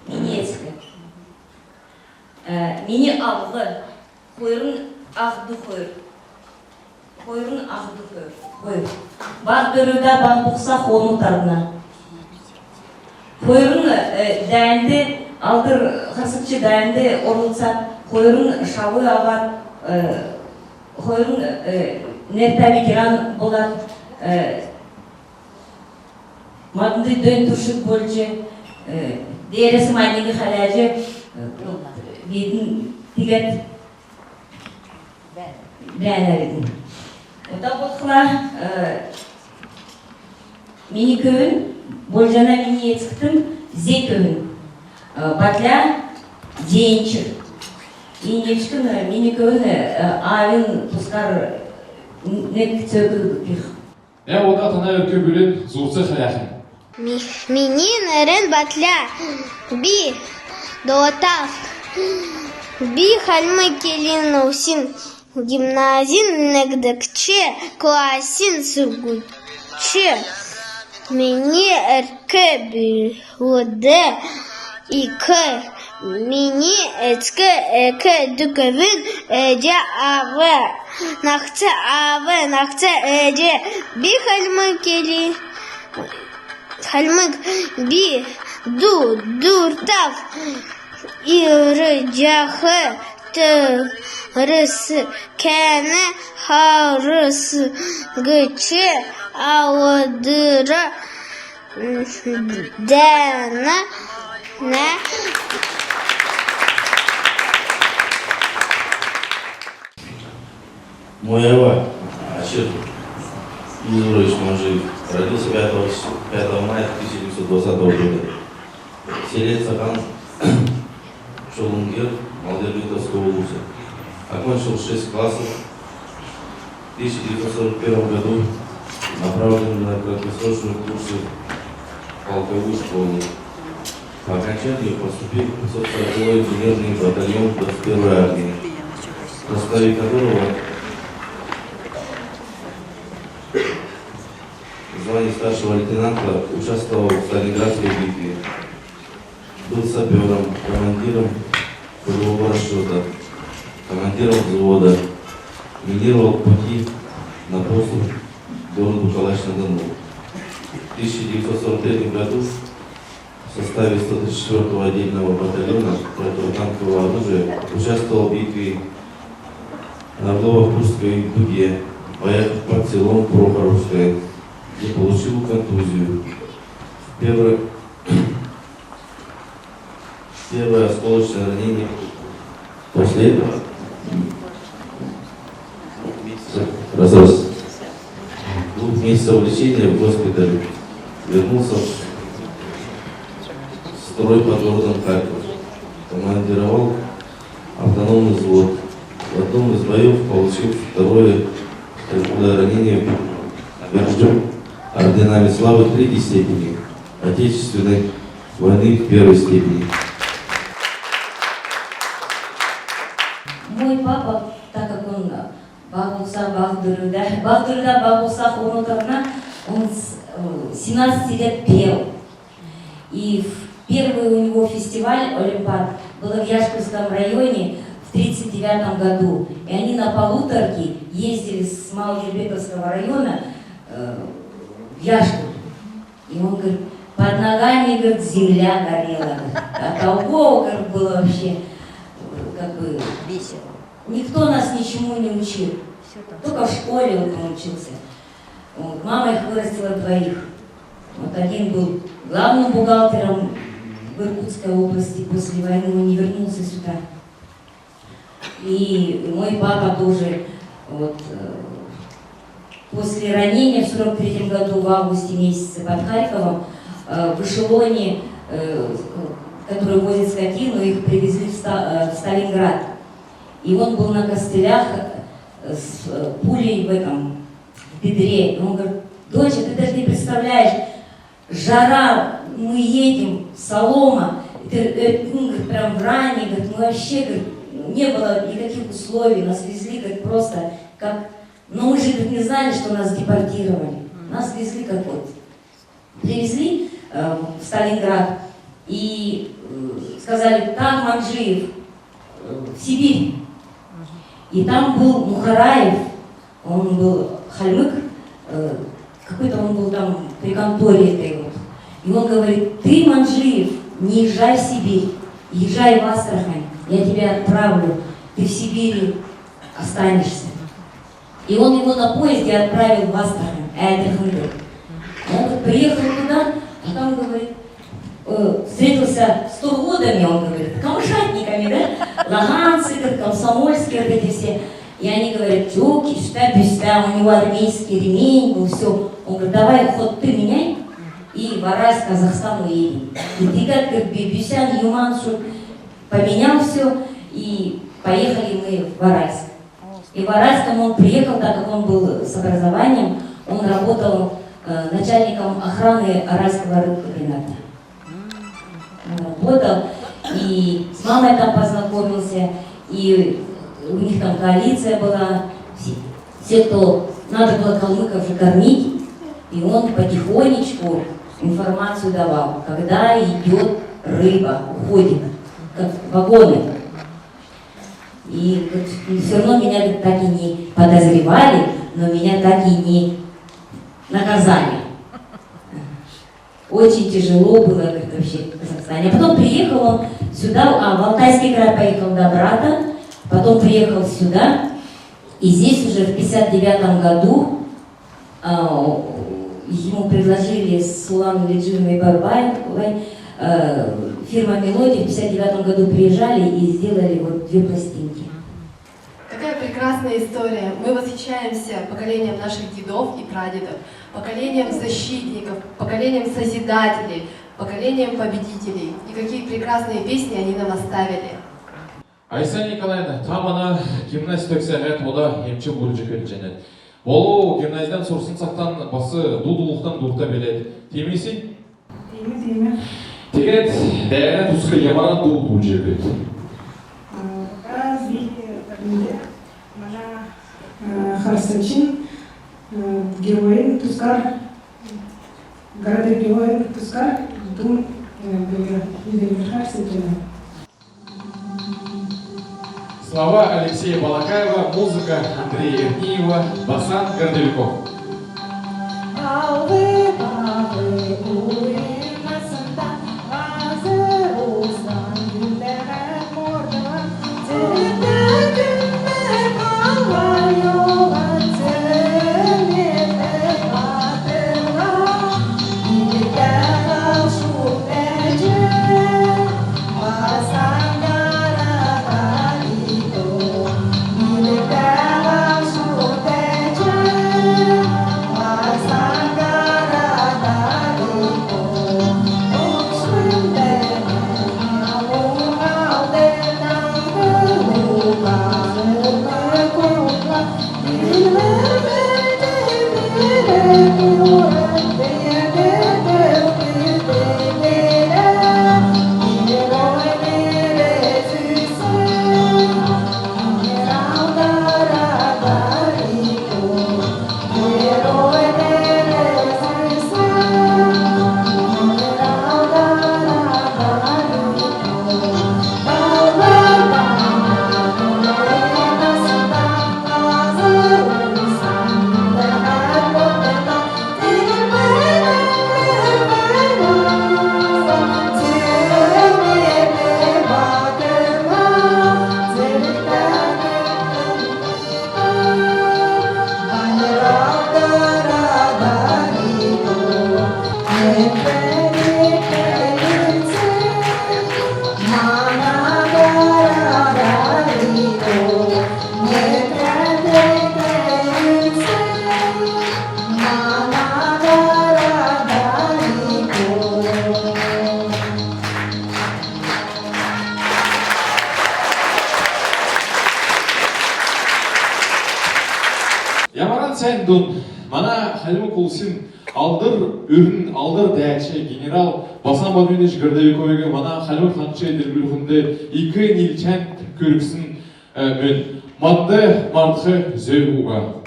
Speaker 12: мини эскі. Мини алғы, қойырын ағды қойыр. Қойырын ағды қойыр. Баг дөріда баг бұқса қону тарына. Қойырын дәйінді, алдыр қасықчы дәйінді орылса, қойырын шавы ағар, қойырын нертәбі керан болар, Мадынды дөйін тұршық бөлчі, дейресі майнегі қалажы, бетін тігет бән әреді. Ота бұтқыла мені көвін, болжана мені етсіктім, зе көвін. Батля дейінчір. Дейінчікін мені көвін авин тұскар нек цөгі пих.
Speaker 1: Ода тана өркө бүлін зурцы хаяхын.
Speaker 5: Менин эрен батля, би дотав, би хальмы келин усин, гимназин негдекче, классин сугуче. Мені эрке билуде, ике, мені эке дүкөвін эже авы, нахце эже, би хальмы келин. Хальмык би дуртав ирыджахы тырысы кәне харысы гычы ауыдыры дәні нә.
Speaker 3: Мой Ава, Ашир Юрович Манжиев, родился 5 мая 1920 года. Селец Сахан Шолунгер, Малдербитовского вуза. Окончил 6 классов. В 1941 году направлен на краткосрочные курсы в полковую школу. По окончанию поступил в 540-й инженерный батальон 21-й армии, в составе которого звание старшего лейтенанта участвовал в Сталинградской битве. Был сапером, командиром боевого расчета, командиром взвода, минировал пути на поступ к городу Калач-на-Дону. В 1943 году в составе 134-го отдельного батальона противотанкового оружия участвовал в битве на Орлово-Курской дуге, в боях под селом Прохоровское, и получил контузию. Первое осколочное ранение. После этого двух месяцев лечения в госпитале вернулся в строй под городом Харьков. Командировал автономный взвод. В одном из боев получил второе ранение, награжден орденами славы 3-й степени, Отечественной войны 1-й степени.
Speaker 12: Мой папа, так как он Багдырда Бабулсах Онотарна, он с 17 лет пел. И первый у него фестиваль «Олимпад» был в Яшковском районе в 1939 году. И они на полуторке ездили с Малоджибековского района в Яшку. И он говорит, под ногами, говорит, земля горела. А толково, говорит, было вообще, как бы, весело. Никто нас ничему не учил. Только в школе вот он учился. Вот. Мама их вырастила 2. Вот один был главным бухгалтером в Иркутской области после войны, он не вернулся сюда. И мой папа тоже вот, после ранения в 1943 году, в августе месяце под Харьковом, в эшелоне, который возит скотину, их привезли в Сталинград. И он был на костылях с пулей в бедре. И он говорит, доча, ты даже не представляешь, жара, мы едем, солома, говорит, прям в ране, говорит, мы вообще, говорит, не было никаких условий, нас везли, говорит, просто как... Но мы же, говорит, не знали, что нас депортировали. Нас везли как вот. Привезли в Сталинград и сказали, там Манжиев, в Сибирь. И там был Мухараев, он был хальмык, какой-то он был там при конторе этой вот. И он говорит, ты, Манжиев, не езжай в Сибирь, езжай в Астрахань, я тебя отправлю, ты в Сибири останешься. И он его на поезде отправил в Астрахань, Он приехал туда, а там, говорит, встретился с турводами, он говорит, камышатниками, да, лаганцы, комсомольские, вот эти все. И они говорят, чуки, шта-бюста, у него армейский ремень был, все. Он говорит, давай ход ты меняй, и в Арайск, Казахстан уедем. И ты как Бюсян, Юманшу поменял все, и поехали мы в Арайск. И в Арайском он приехал, так как он был с образованием, Он работал начальником охраны Аральского рынка. Он работал, и с мамой там познакомился, и у них там коалиция была. Все, кто надо было калмыков же кормить, и он потихонечку информацию давал, когда идет рыба, уходит, как вагоны. И все равно меня так и не подозревали, но меня так и не наказали. Очень тяжело было как вообще в Казахстане. А потом приехал он сюда, в Алтайский край поехал до брата, потом приехал сюда, и здесь уже в 1959 году ему предложили с Улан Леджиной Барбаевой, фирма «Мелодия» в 1959 году приезжали и сделали вот 2 пластинки.
Speaker 2: Какая прекрасная история. Мы восхищаемся поколением наших дедов и прадедов, поколением защитников, поколением созидателей, поколением победителей. И какие прекрасные песни они нам оставили.
Speaker 1: Айса Николаевна, там она гимнастик сәғат ода емчі бөлі және. Болу гимназиядан сұрсын сақтан басы дудулықтан дұрта беледі. Темесін?
Speaker 13: Теме.
Speaker 1: Тегет, дәйәні тұсқы емаран дұл жебеді.
Speaker 13: Мана Харсачин, героин Тускар, города героин Тускар, Дум, Харсачин.
Speaker 1: Слова Алексея Балакаева, музыка Андрея Евниева, Басан Гордовиков. Ямаран сәндун, мана халимы кулсин алдыр үрін алдыр дәче генерал Басан Бадминич Гордовиковеге мана халимы ханчы дергілхунды икі нилчән көріксін мөн мадды мардхы зөйуға.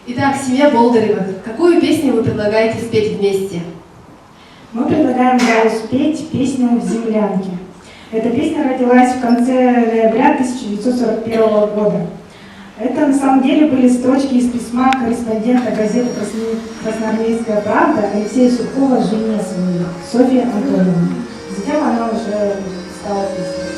Speaker 2: Итак, семья Болдыревых, какую песню вы предлагаете спеть вместе?
Speaker 13: Мы предлагаем Гаю спеть песню «В землянке». Эта песня родилась в конце ноября 1941 года. Это на самом деле были строчки из письма корреспондента газеты «Красноармейская правда» Алексея Сухова жене своей, Софье Антоновне. Затем она уже стала песней.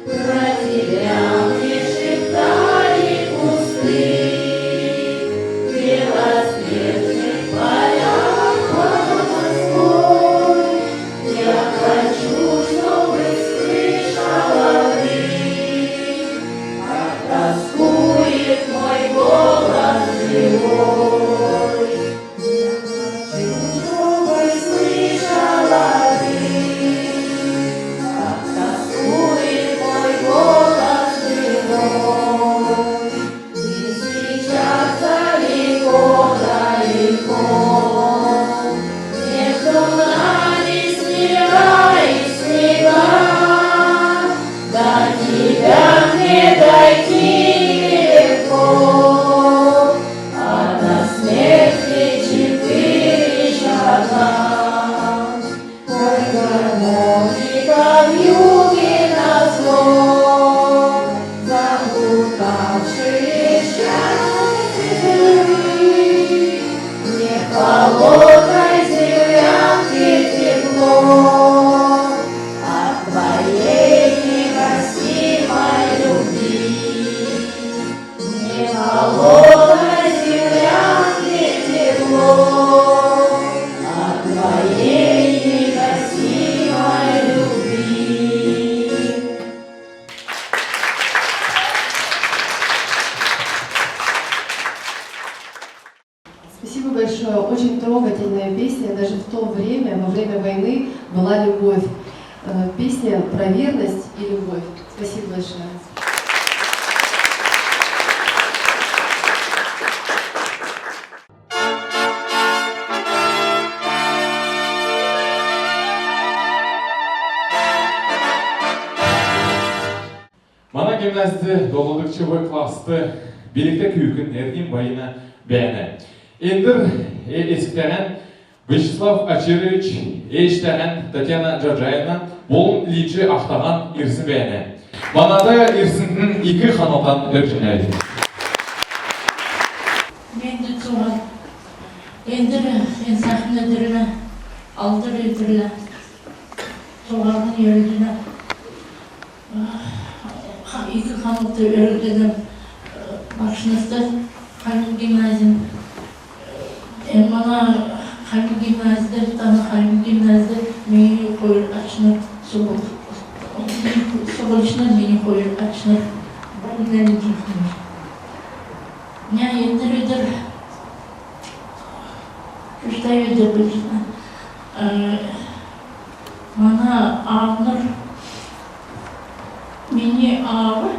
Speaker 5: Про тебя мне шептали.
Speaker 14: холодной землянке тепло от твоей негасимой любви.
Speaker 2: Спасибо большое. Очень трогательная песня. Даже в то время, во время войны, была любовь. Песня про верность и любовь. Спасибо большое.
Speaker 1: Мана гимназия долылыкчы бой классты билікті күйкін әрден байына бәні. Ендір есіктәген Вячеслав Ачирович, ештәген Татьяна Джаджаевна болын личі ақтаған ирсін бәні. Манада ирсіндің екі қанатан өрчінәді.
Speaker 15: Менді туған, ендірі, en сахнедірі, алдыры едірі, туғанын ердіні. İki kanıtı öğretmenim başınızda Halil Gimnazim. Bana Halil Gimnazide, tanı Halil Gimnazide beni koyur açınır, soğuluşuna beni koyur açınır. Barileri gitmiyor. Ya yendirir, kuşta yedir. Bana ağınır. Beni ağır,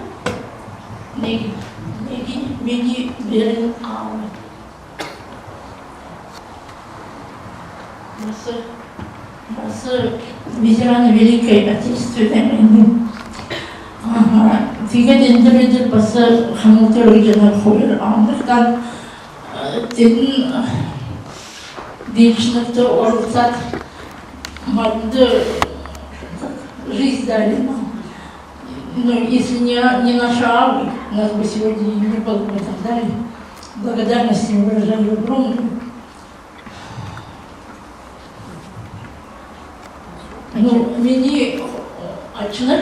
Speaker 15: beni verin ağır. Burası ветераны Великой Отечественной войны. Фига дендіреді басы хамылты өлгені қойыр. Андықтан дедін дейшінікті орылсат мадды жизнь дали нам. Но если не наша авы, нас бы сегодня не было бы и так далее. Благодарность им выражаю огромную. Ну, мені açılır,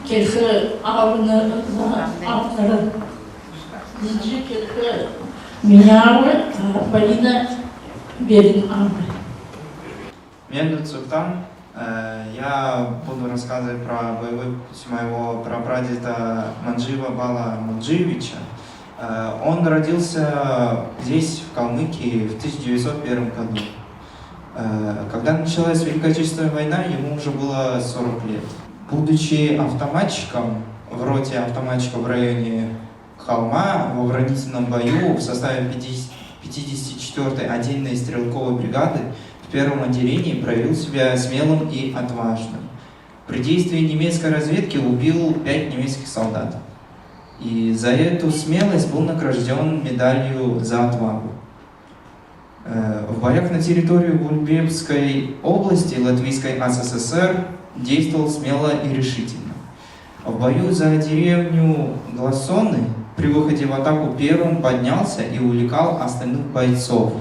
Speaker 15: kelki avını avları, zincir kelki minявы, Полина Берин авы.
Speaker 16: Менду Цуктан. Я буду рассказывать про боевой путь моего прапрадеда Манджива Бала Манджиевича. Он родился здесь, в Калмыкии, в 1901 году. Когда началась Великая Отечественная война, ему уже было 40 лет. Будучи автоматчиком в роте автоматчиков в районе Холма, в оборонительном бою в составе 54-й отдельной стрелковой бригады, в первом отделении проявил себя смелым и отважным. При действии немецкой разведки убил 5 немецких солдат. И за эту смелость был награжден медалью за отвагу. В боях на территории Гульбебской области Латвийской СССР действовал смело и решительно. В бою за деревню Гласоны при выходе в атаку первым поднялся и увлекал остальных бойцов.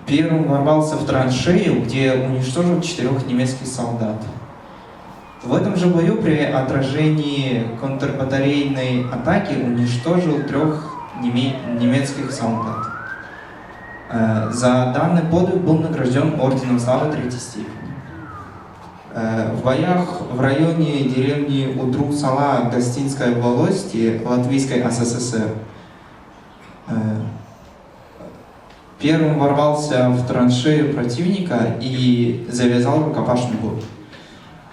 Speaker 16: Первым ворвался в траншею, где уничтожил 4 немецких солдат. В этом же бою при отражении контрбатарейной атаки уничтожил 3 немецких солдат. За данный подвиг был награжден орденом славы 3-й степени. В боях в районе деревни Удрук-Сала Гостинской волости Латвийской СССР первым ворвался в траншею противника и завязал рукопашный бой.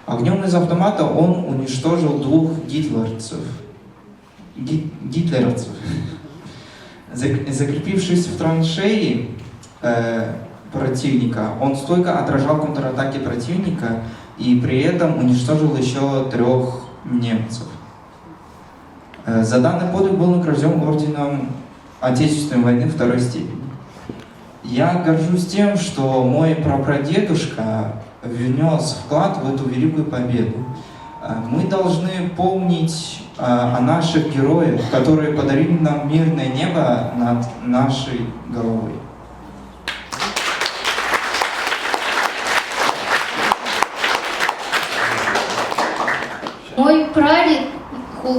Speaker 16: Огнем из автомата он уничтожил 2 гитлеровцев. Закрепившись в траншеи противника, он стойко отражал контратаки противника и при этом уничтожил еще 3 немцев. За данный подвиг был награжден орденом Отечественной войны 2-й степени. Я горжусь тем, что мой прапрадедушка внес вклад в эту великую победу. Мы должны помнить о наших героях, которые подарили нам мирное небо над нашей головой.
Speaker 5: Мой прадед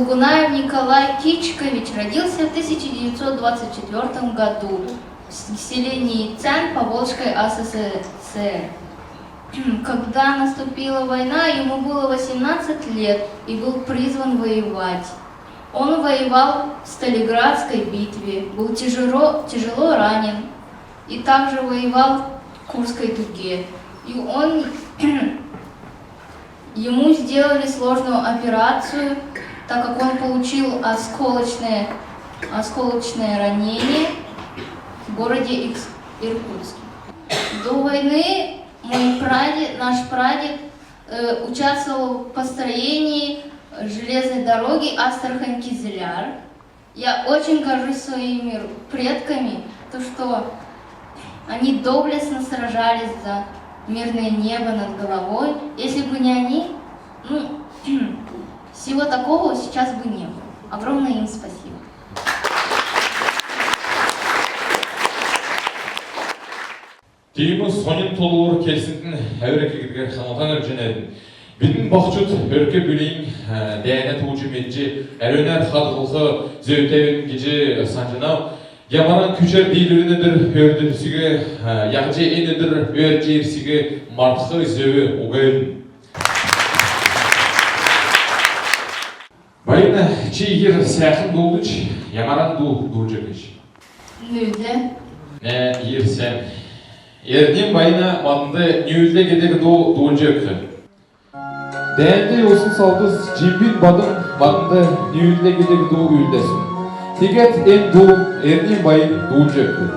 Speaker 17: Булгунаев Николай Кичкович родился в 1924 году в селении Цян Поволжской СССР. Когда наступила война, ему было 18 лет и был призван воевать. Он воевал в Сталинградской битве, был тяжело ранен и также воевал в Курской дуге. И ему сделали сложную операцию, так как он получил осколочное ранение в городе Иркутске. До войны наш прадед участвовал в построении железной дороги Астрахань-Кизляр. Я очень горжусь своими предками, то что они доблестно сражались за мирное небо над головой. Если бы не они, всего такого сейчас бы не было. Огромное им спасибо.
Speaker 1: Тийміз сонин толуыр келсінтін әуреке хаматан өрженедін. Біздің бақчут өрке бүлейін дәйіне туғыжы метжі, әрөнәр қадғылғы зөйтәуін кежі санжынау, яманан күчер дейлерінедір өрдірсігі, яғжы енедір өржерсігі мартқы зөйі ұғайын. Байына чейгер сәқін долдыч, ямаран дұл жердеш.
Speaker 17: Нүлді.
Speaker 1: Ер сән. Ерден байына матынды нүйілде кедегі дұл жерді. Дәнде осын салдыз жембин бадым матынды нүйілде кедегі дұл үйілдесін. Тегет ен дұл ерден байын дұл жерді.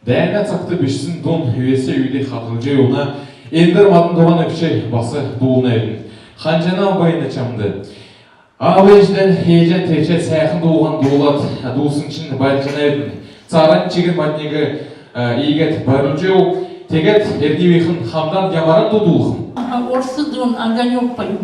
Speaker 1: Дәйнә цақты бешсін дон үесі үйде қатылжай уна, ендір матын доған өкшей басы дуылна едін. Ханжана байына чамды. Абайжден ежен тече сәйқын дуылған дуылат, дуылсыншын байылжана едін. Царан чеген матнегі егет барылжау, тегет эрдивейхін хамдан ямаран дудулхын.
Speaker 15: Орсы дун огонек пою.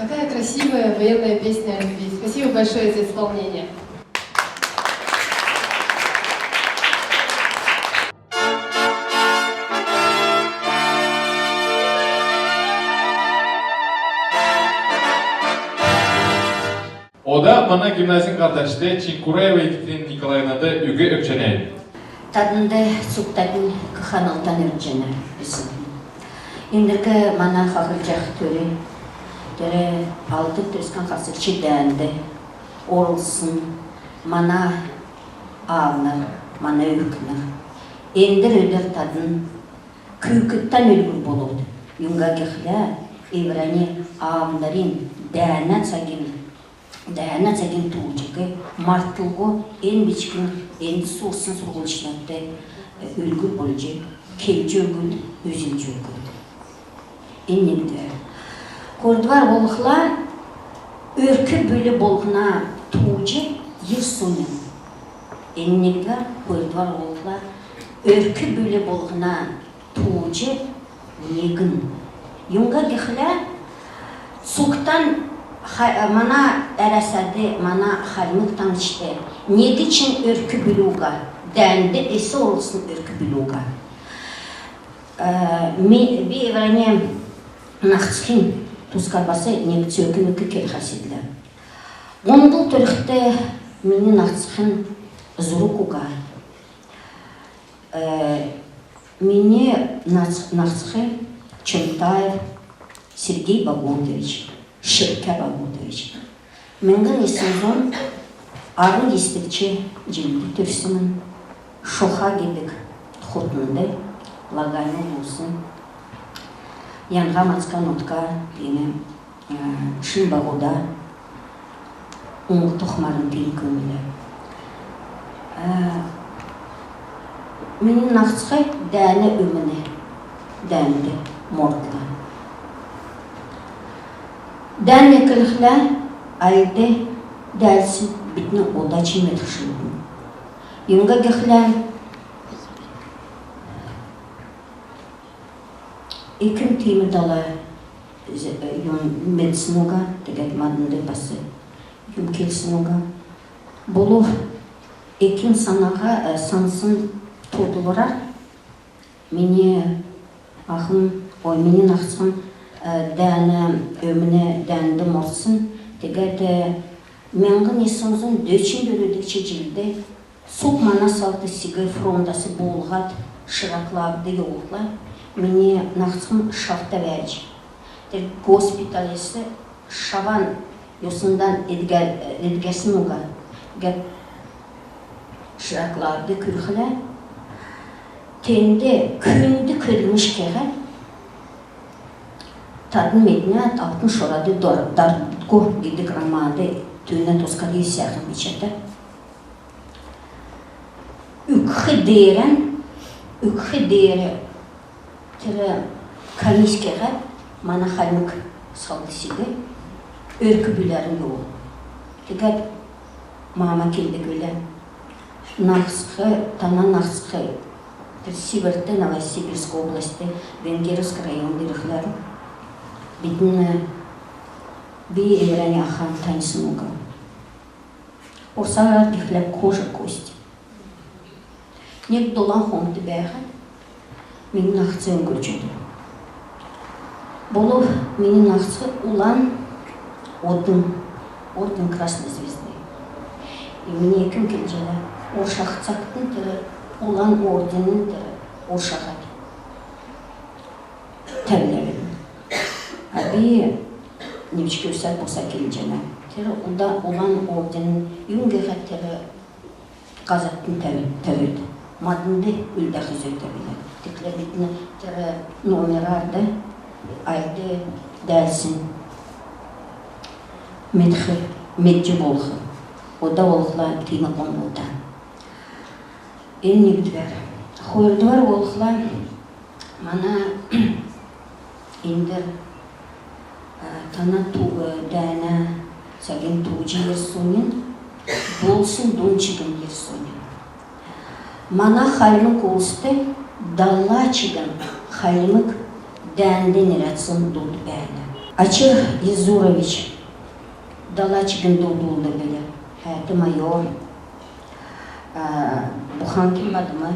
Speaker 2: Какая красивая военная песня о любви. Спасибо большое за исполнение.
Speaker 1: Ода мана гимназин карташты Чинкураева Екатерина Николаевнады үге өкченен.
Speaker 10: Тадында суктатын каханалтан өрджена бисин. Индерге мана хахыржах төре. Тере алты төскан хасырчы дәнді. Орылсын мана авны, мана өкні. Эндер өдер тадын күкіттан өлгір болуды. Юнга кехлә евране авнарин дәнә цагин туучыгы мартылго эн бичкин эн сурсын сургулчыларды өлгір болжы келжі өгіл, өзілжі өгіл. Эннегді. Кордвар болықла өркі бөлі болғына туучы Евсонин. Эннегді кордвар болықла өркі бөлі болғына туучы Егін. Юнга кехлә суктан мана әрәсәді, мана халмық танышты. Неге чын өркі білуға, дәнді әсі олысын өркі білуға. Би евране нақсқин тускарбасы неге цөкін өкі кел хасидлі. Ондыл түріқті мені нақсқин зұрукуға. мне Нацхе Чонтаев Сергей Багутович, Ширке Багутович. Менгін есімзон арын естікче желді түрсімін, шоха кедік хотынды, лагайны болсын. Янға мацқан отқа, шын бағуда, ұңғы тұқмарын дейін көмілі. Менің нақсықай дәні өміні, дәнді мордла. Дәні кіліқлі айды дәлсін бітні одачы метқшылығын. Юнға кіқлі екін теймі дала медицинуға, тегет мадынды басы, юм келсінуға. Болу екін санаға сансын тодылыра, менің ақсын дәні өміне дәнді морсын, тегет менғын есімізін дөчін бөлідікче жылды, соқ мана салты сігі фрондасы болғат, шырақларды еуқла, мене нақсым шафта вәж. Госпиталесі шаван йосындан едгесін ұға, шырақларды күрқілі, тенде күнді көргіш кеғі, тадын медіне алтын шорады дарго гидік рамады түйіне тосқады есяғын бечеді. Үкхі дері тірі комискеға мана хаймық салды сиді, өркі бүлерін еуі. Тегет мама келді көлі, тана нақсықы, Сибірді, Новосибирск областы, Венгеровск район директоры. Бедні бей евране ахан танысын ұға. Орсағар кехлеп кожа кости. Нек долан хомды бәйған, менің нақсы өңгір жүді. Болу менің нақсы улан орден красный звезды. Мене екім келжелі, оршақцақтың түрі, улан орденін түрі, оршақат. Тәбілерін. Аби немчке өсәт болса келжелі. Түрі улан орденін үйінге қаттері қазаттың тәуірді. Мадынды үлдәқі зөйді білі. Теклі бітіні түрі номерарды айды дәлсін. Меджі болғы. Ода олғыла тыймықын болды. Ен негдівер. Қойырдывар олғыла мана ендір тана туғы дәна сәген туғы жер сонен болсын дончыгын ер сонен. Мана хайлық олысты дала чыгын хайлық дәнден ератсын долды бәлі. Ачыр Езурович дала чыгын долды білі. Әті майор Бухан келмады ма?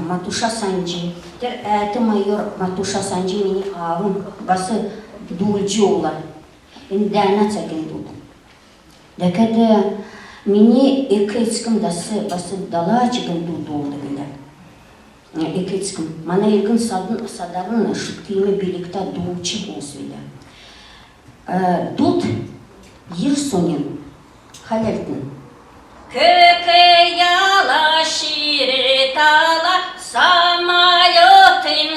Speaker 10: Матуша Санжи. Әті майор Матуша Санжи мені ағын басы дулжы ола. Дәна цәген долды. Дәкәді мені екі ецкім дасы басы дала чыгын долды білі. Екі ецкім. Мана елгін садарын шүткейме билікта дулчы болсыйлы. Тут ер сонен халялтын.
Speaker 18: Көке яла ширетала, самолетын,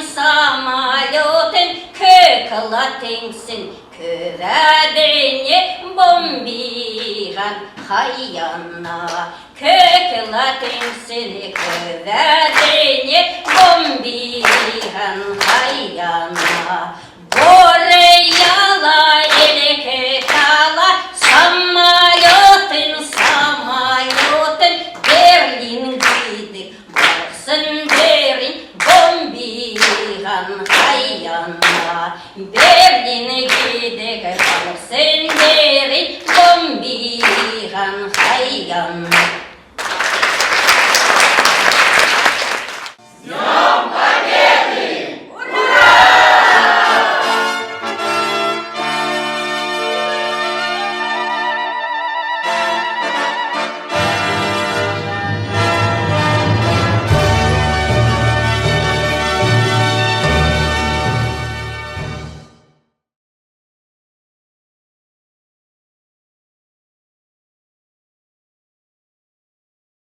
Speaker 18: көкілатыңсın, көвәдіне бомбиған хайяна. Көкілатыңсın, көвәдіне бомбиған хайяна. Горе яла